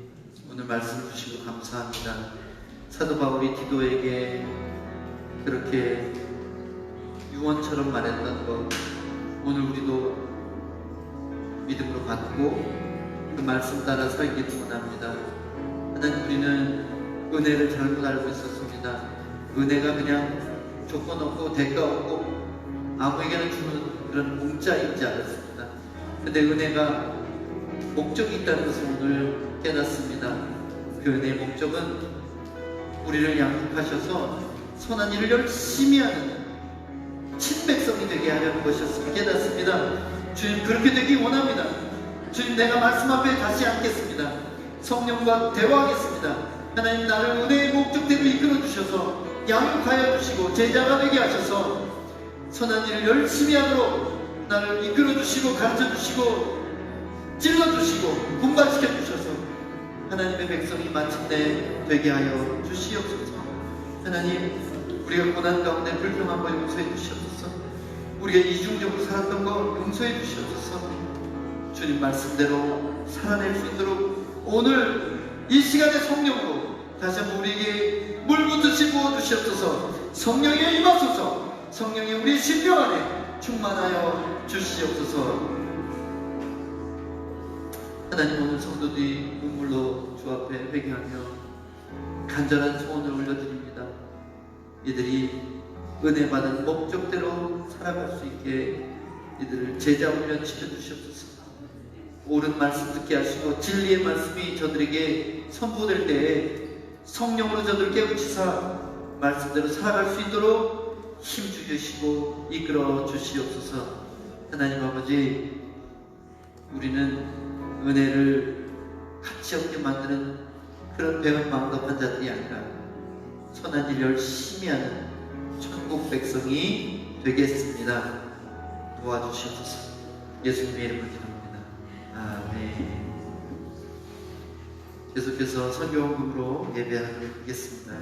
오늘 말씀 주시고 감사합니다. 사도 바울이 디도에게 그렇게 유언처럼 말했던 것, 오늘 우리도 믿음으로 받고 그 말씀 따라 살기를 원합니다. 하나님, 우리는 은혜를 잘못 알고 있었습니다. 은혜가 그냥 조건 없고 대가 없고 아무에게나 주는 그런 공짜이지 않았습니다. 근데 은혜가 목적이 있다는 것을 오늘 깨닫습니다. 그 은혜의 목적은 우리를 양육하셔서 선한 일을 열심히 하는 친백성이 되게 하려는 것이었음을 깨닫습니다. 주님, 그렇게 되기 원합니다. 주님, 내가 말씀 앞에 다시 앉겠습니다. 성령과 대화하겠습니다. 하나님, 나를 은혜의 목적대로 이끌어 주셔서 양육하여 주시고 제자가 되게 하셔서 선한 일을 열심히 하도록 나를 이끌어 주시고 가르쳐 주시고 찔러 주시고 분발시켜 주셔서 하나님의 백성이 마침내 되게 하여 주시옵소서. 하나님, 우리가 고난 가운데 불평한 거 용서해 주시옵소서. 우리가 이중적으로 살았던 거 용서해 주시옵소서. 주님 말씀대로 살아낼 수 있도록 오늘 이 시간의 성령으로 다시 한번 우리에게 물 붓듯이 부어주시옵소서. 성령이 임하소서. 성령이 우리 심령 안에 충만하여 주시옵소서. 하나님, 오늘 성도들이 눈물로 주 앞에 회개하며 간절한 소원을 올려드립니다. 이들이 은혜 받은 목적대로 살아갈 수 있게 이들을 제자 훈련 시켜주시옵소서. 옳은 말씀 듣게 하시고 진리의 말씀이 저들에게 선포될 때에 성령으로 저들을 깨우치사 말씀대로 살아갈 수 있도록 힘 주시고 이끌어 주시옵소서. 하나님 아버지, 우리는 은혜를 가치 없게 만드는 그런 배은 망덕한 자들이 아니라 선한 일 열심히 하는 천국 백성이 되겠습니다. 도와주시옵소서. 예수님의 이름으로 기도합니다. 아멘. 계속해서 선교원금으로 예배하겠습니다.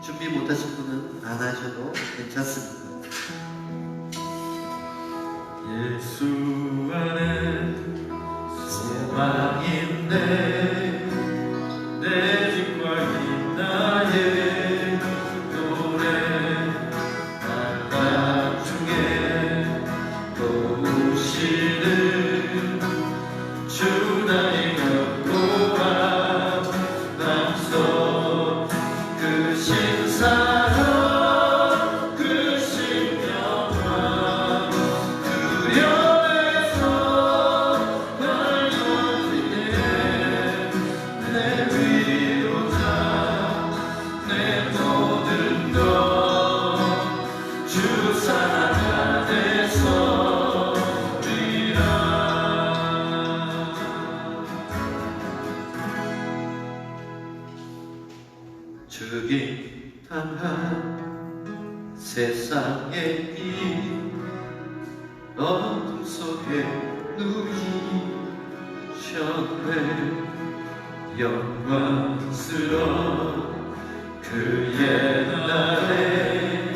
준비 못하신 분은 안 하셔도 괜찮습니다. 예수 안에 소망인데 내 집과 나의 노래 날밤 중에 또 오시는 주 나의 견고한 남서 그 신사랑 그 신명과 그려내서 날 건지네 내 위로자 내 모든 것 주 사랑 안에서 주기 당한 세상의 빛 어둠 속에 누이셨네 영광스러운 그 옛날에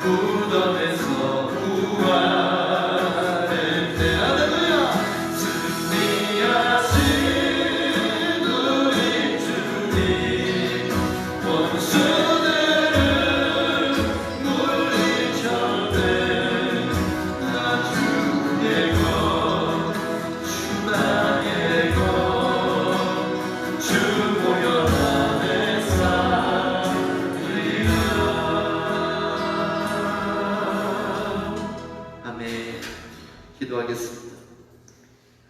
무덤에서 부활했네 할렐루야 승리하신 우리 주님 원수들을 물리쳤네 나 주의 것 주 나의 것 주 보혈 안에 살리라. 아멘. 기도하겠습니다.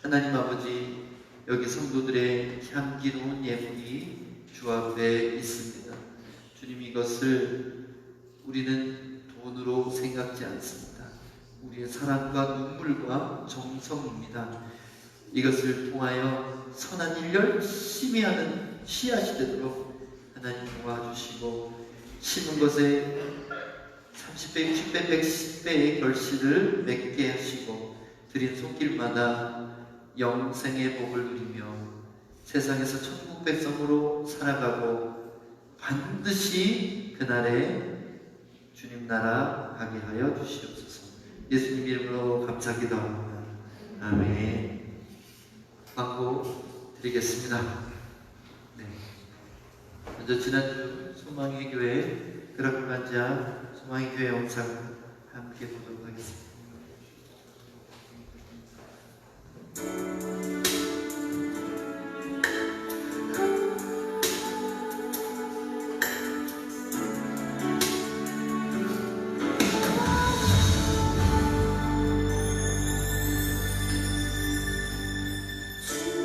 하나님 아버지, 여기 성도들의 향기로운 예물이 주 앞에 있습니다. 주님, 이것을 우리는 돈으로 생각지 않습니다. 우리의 사랑과 눈물과 정성입니다. 이것을 통하여 선한 일 열심히 하는 씨앗이 되도록 하나님 도와주시고 심은 것에 30배, 60배, 110배의 결실을 맺게 하시고 드린 손길마다 영생의 복을 누리며 세상에서 천국 백성으로 살아가고 반드시 그날에 주님 나라 가게 하여 주시옵소서. 예수님 이름으로 감사 기도합니다. 아멘. 광고 드리겠습니다. 네. 먼저 지난주 소망의 교회 그라클란자 소망의 교회 영상 함께 보도록 하겠습니다.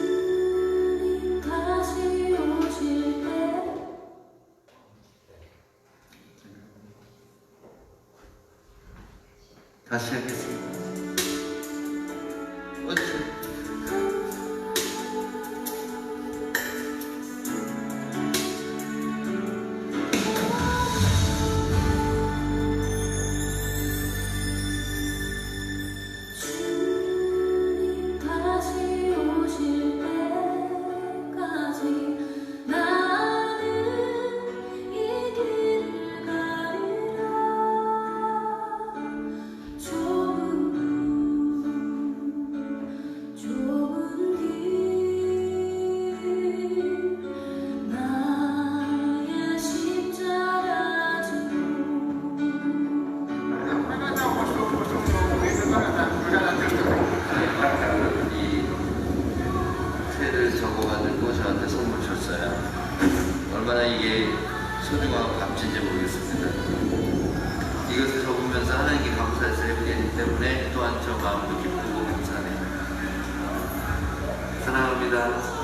주님 다시 오실 때 다시 하겠습니다. 어째 주님 다시 오실 때까지 나는 이 길을 가리라. 좁은 길 나의 십자가 지고 이 새를 적어가지고 저한테 선물 줬어요. 얼마나 이게 소중하고 값진지 모르겠습니다. 이것을 적으면서 하나님께 감사해서 했기 때문에 또한 저 마음도 기쁘고 감사하네요. 사랑합니다.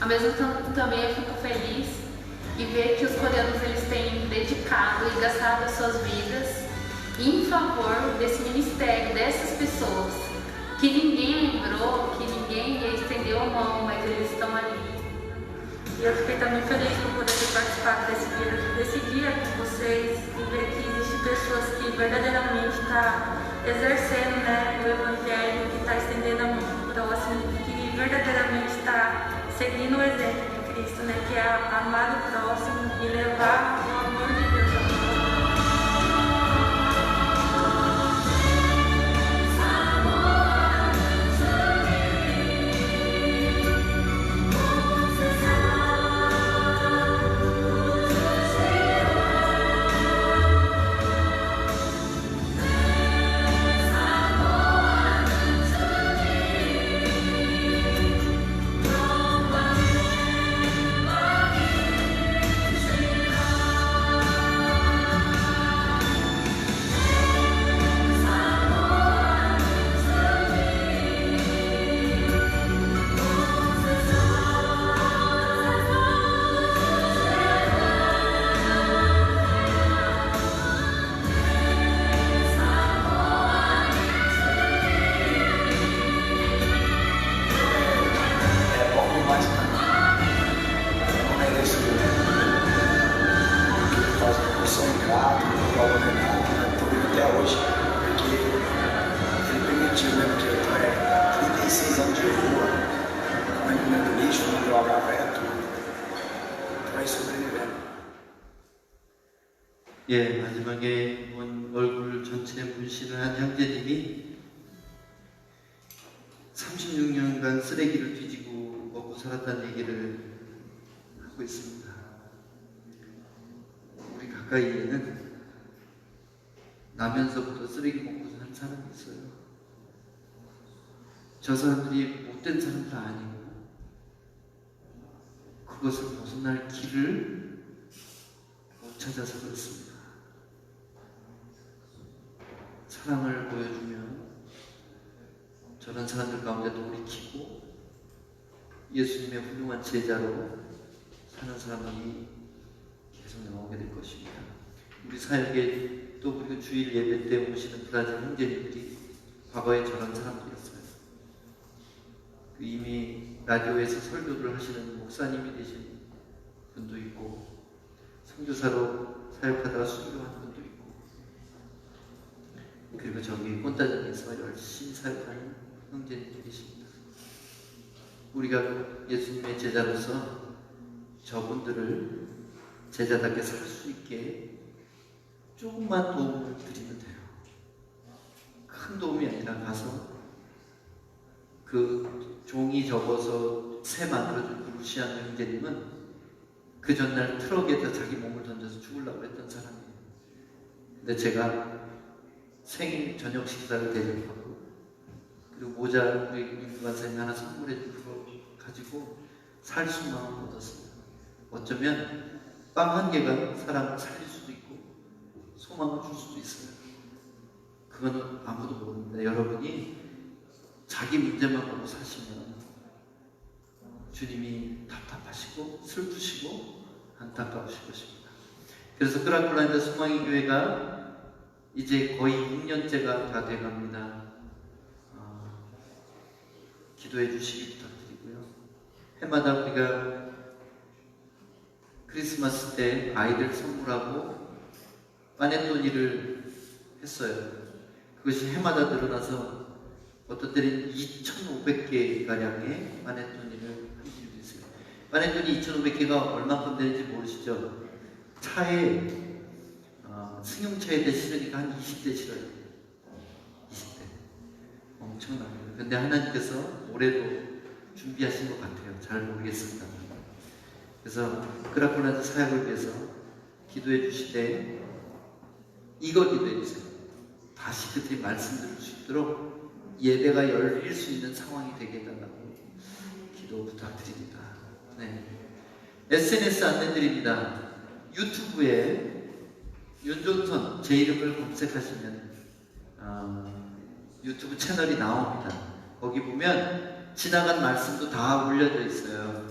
Ao mesmo tempo, também eu fico feliz e ver que os coreanos eles têm dedicado e gastado as suas vidas em favor desse ministério, dessas pessoas, que ninguém lembrou, que ninguém estendeu a mão, mas eles estão ali. E eu fiquei também feliz por poder ter participado desse dia com vocês e ver que existem pessoas que verdadeiramente estão exercendo, né, o Evangelho, que está estendendo a mão para o próximo, que verdadeiramente está seguindo o exemplo de Cristo, né, que é amar o próximo e levar o amor de Deus ao próximo. 예, 마지막에 얼굴 전체에 문신을 한 형제님이 36년간 쓰레기를 뒤지고 먹고 살았다는 얘기를 하고 있습니다. 우리 가까이에는 나면서부터 쓰레기 먹고 사는 사람이 있어요. 저 사람들이 못된 사람도 아니고 그것을 벗어날 길을 못 찾아서 그렇습니다. 사랑을 보여주면 저런 사람들 가운데 돌이키고 예수님의 훌륭한 제자로 사는 사람이 계속 나오게 될 것입니다. 우리 사역에 또 그리고 주일 예배 때 오시는 브라질 형제님들이 과거에 저런 사람들이었어요. 이미 라디오에서 설교를 하시는 목사님이 되신 분도 있고 선교사로 사역하다가 순교한 분도 있고 그리고 저기 꽃다정에서 열심히 사역하는 형제님들이 계십니다. 우리가 예수님의 제자로서 저분들을 제자답게 살 수 있게 조금만 도움을 드리면 돼요. 큰 도움이 아니라 가서 그 종이 접어서 새 만들어준 그 루시안 형제님은 그 전날 트럭에다 자기 몸을 던져서 죽으려고 했던 사람이에요. 근데 제가 생일 저녁 식사를 대접하고 그리고 모자 우리 윤관사님이 하나 선물해준 그거 가지고 살 수만을 얻었어요. 어쩌면 빵 한 개가 사람을 살릴 수도 있고 소망을 줄 수도 있어요. 그거는 아무도 모릅니다. 여러분이 자기 문제만 보고 사시면 주님이 답답하시고 슬프시고 안타까우실 것입니다. 그래서 그라콜라인드 소망의 교회가 이제 거의 6년째가 다 돼갑니다. 기도해 주시기 부탁드리고요. 해마다 우리가 크리스마스 때 아이들 선물하고 파네토니를 했어요. 그것이 해마다 늘어나서 어떤 때는 2,500개 가량의 파네토니를 한 일도 있어요. 파네토니 2,500개가 얼마큼 되는지 모르시죠? 차에 승용차에다 실으니까 한 20대 실어요. 20대. 엄청납니다. 근데 하나님께서 올해도 준비하신 것 같아요. 잘 모르겠습니다. 그래서 그라콜라인드 사역을 위해서 기도해 주실 때 이거 기도해 주세요. 다시 그때 말씀 들을 수 있도록 예배가 열릴 수 있는 상황이 되게 해달라고 기도 부탁드립니다. 네. SNS 안내드립니다. 유튜브에 윤종선 제 이름을 검색하시면 유튜브 채널이 나옵니다. 거기 보면 지나간 말씀도 다 올려져 있어요.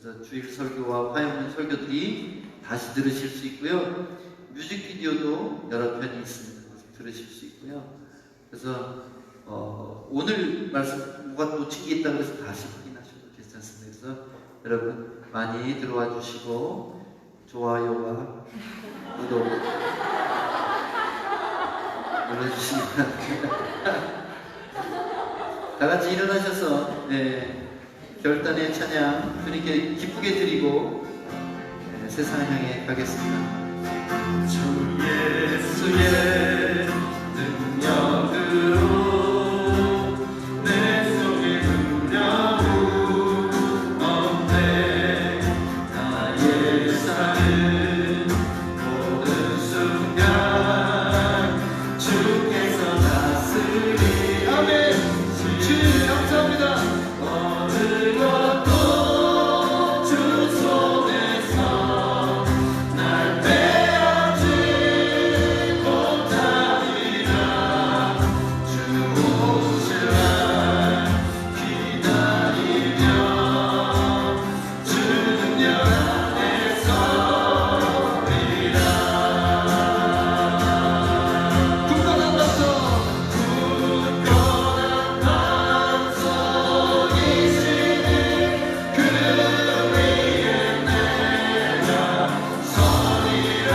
그래서 주일 설교와 화요일 설교들이 다시 들으실 수 있고요. 뮤직비디오도 여러 편이 있습니다. 그래서 들으실 수 있고요. 그래서 오늘 말씀 뭐가 놓친 게 있다고 해서 다시 확인하셔도 괜찮습니다. 그래서 여러분 많이 들어와 주시고 좋아요와 구독 눌러주시면 다 같이 일어나셔서 결단의 찬양 주님께 기쁘게 드리고 세상을 향해 가겠습니다. 주 예수의 능력으로 내 속에 능력은 없네. 나의 삶은 모든 순간 주께서 다스리. 아멘. 주님 감사합니다. 어느 것도 주 손에서 날 빼앗지 못하리라. 주 오실 날 기다리며 주 능력 안에 서리라. 굳건한 반석이시니 그 위에 내가 서리라.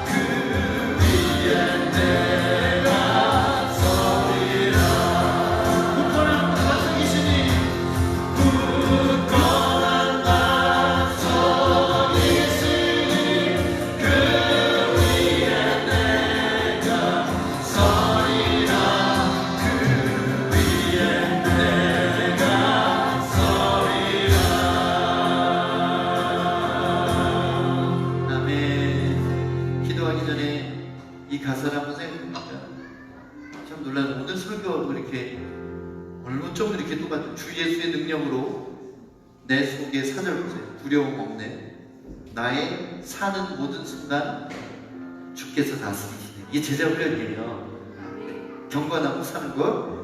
그 위에 내가 서리라. 굳건한 반석이시니 굳건한 반석이시니 그 위에 내가 서리라. 그 위에 내가 서리라. 아멘. 기도하기 전에 이 가사를 한번 생각해봅니다. 참 놀라서 오늘 설교하고 이렇게 얼마좀 이렇게 똑같아요. 주 예수의 능력으로 내 속에 사절 보세요. 두려움 없네. 나의 사는 모든 순간 주께서 다스리시네. 이게 제자 훈련이에요. 경건하고 사는 것.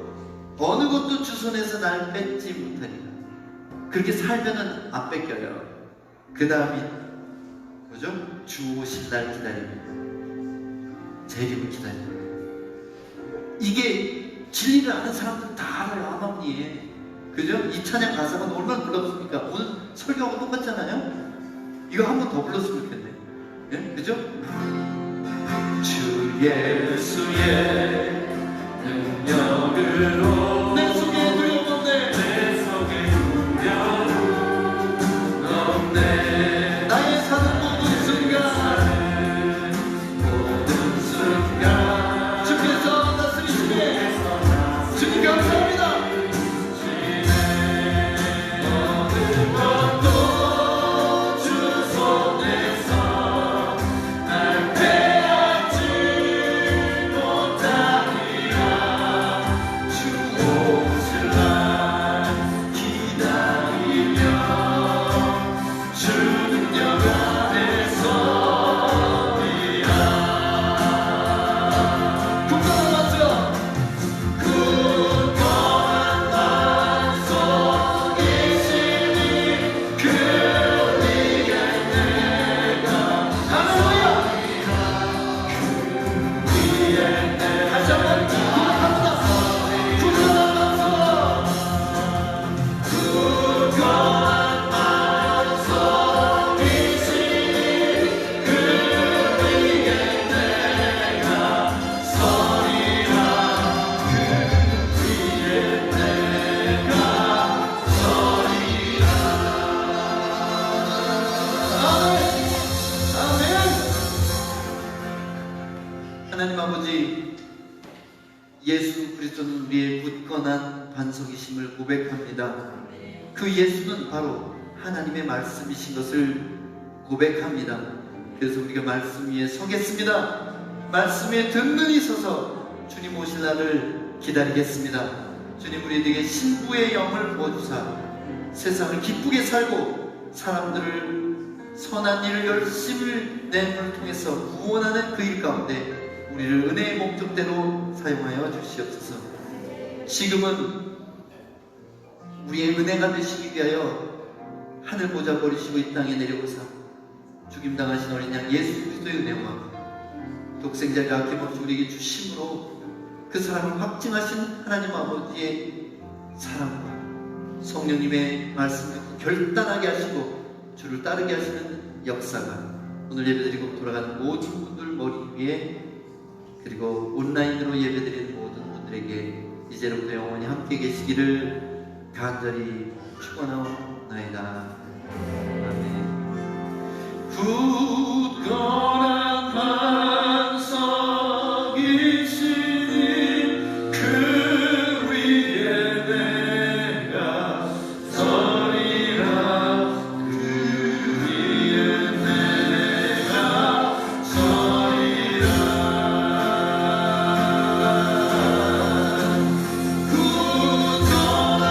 어느 것도 주 손에서 날 뺏지 못하리라. 그렇게 살면은 안 뺏겨요. 그 다음이 뭐죠? 주 오실 날 기다리며 재림을 기다리며. 이게 진리를 아는 사람들은 다 알아요. 아마니에. 그죠? 이 찬양 가사가 얼마나 놀랍습니까? 오늘 설교하고 똑같잖아요? 이거 한 번 더 불렀으면 좋겠네. 예? 그죠? 주 예수의 능력으로 내 속에 두려움 없네. 내 속에 두려움 없네. 나의 사는 모든 순간 모든 순간 주께서 다스리시네. 주님 감사합니다. 어느 것도 주 손에서 날 빼앗지 못하리라. 주 오실 날 기다리며 주 능력 안에 서리라. 굳건한 반석, 굳건한 반석이시니 그 위에 내가 할렐루야. 그 위에 내가 다시 한번 고백합니다. 굳건한 반석, 굳건한 반석이시니 그 위에 내가 서리라. 그 위에 내가 서리라. 아멘. 하나님 아버지, 예수 그리스도는 우리의 굳건한 반석이심을 고백합니다. 그 예수는 바로 하나님의 말씀이신 것을 고백합니다. 그래서 우리가 말씀 위에 서겠습니다. 말씀 위에 든든히 서서 주님 오실 날을 기다리겠습니다. 주님, 우리에게 신부의 영을 부어주사 세상을 기쁘게 살고 사람들을 선한 일을 열심을 내는 통해서 구원하는 그 일 가운데 우리를 은혜의 목적대로 사용하여 주시옵소서. 지금은 우리의 은혜가 되시기 위하여 하늘 보좌 버리시고 이 땅에 내려오사 죽임당하신 어린 양 예수 그리스도의 은혜와 독생자를 아낌없이 우리에게 주심으로 그 사랑을 확증하신 하나님 아버지의 사랑과 성령님의 말씀을 결단하게 하시고 주를 따르게 하시는 역사가 오늘 예배드리고 돌아가는 모든 분들 머리 위에 그리고 온라인으로 예배드리는 모든 분들에게 이제로부터 영원히 함께 계시기를 간절히 축원하옵나이다. 아멘. 굳건한 반석이시니 그 위에 내가 서리라. 그 위에 내가 서리라. 굳건한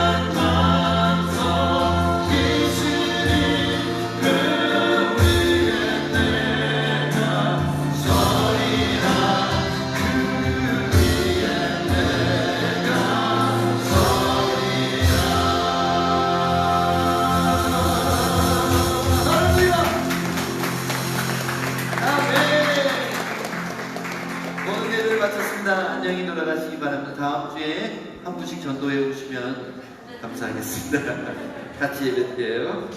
반석이시니 그 위에 내가 서리라. 그 위에 내가 서리라. 할렐루야. 아멘. 오늘 예배를 마쳤습니다. 안녕히 돌아가시기 바랍니다. 다음 주에 한 분씩 전도해 오시면 감사하겠습니다. 같이 예배드려요.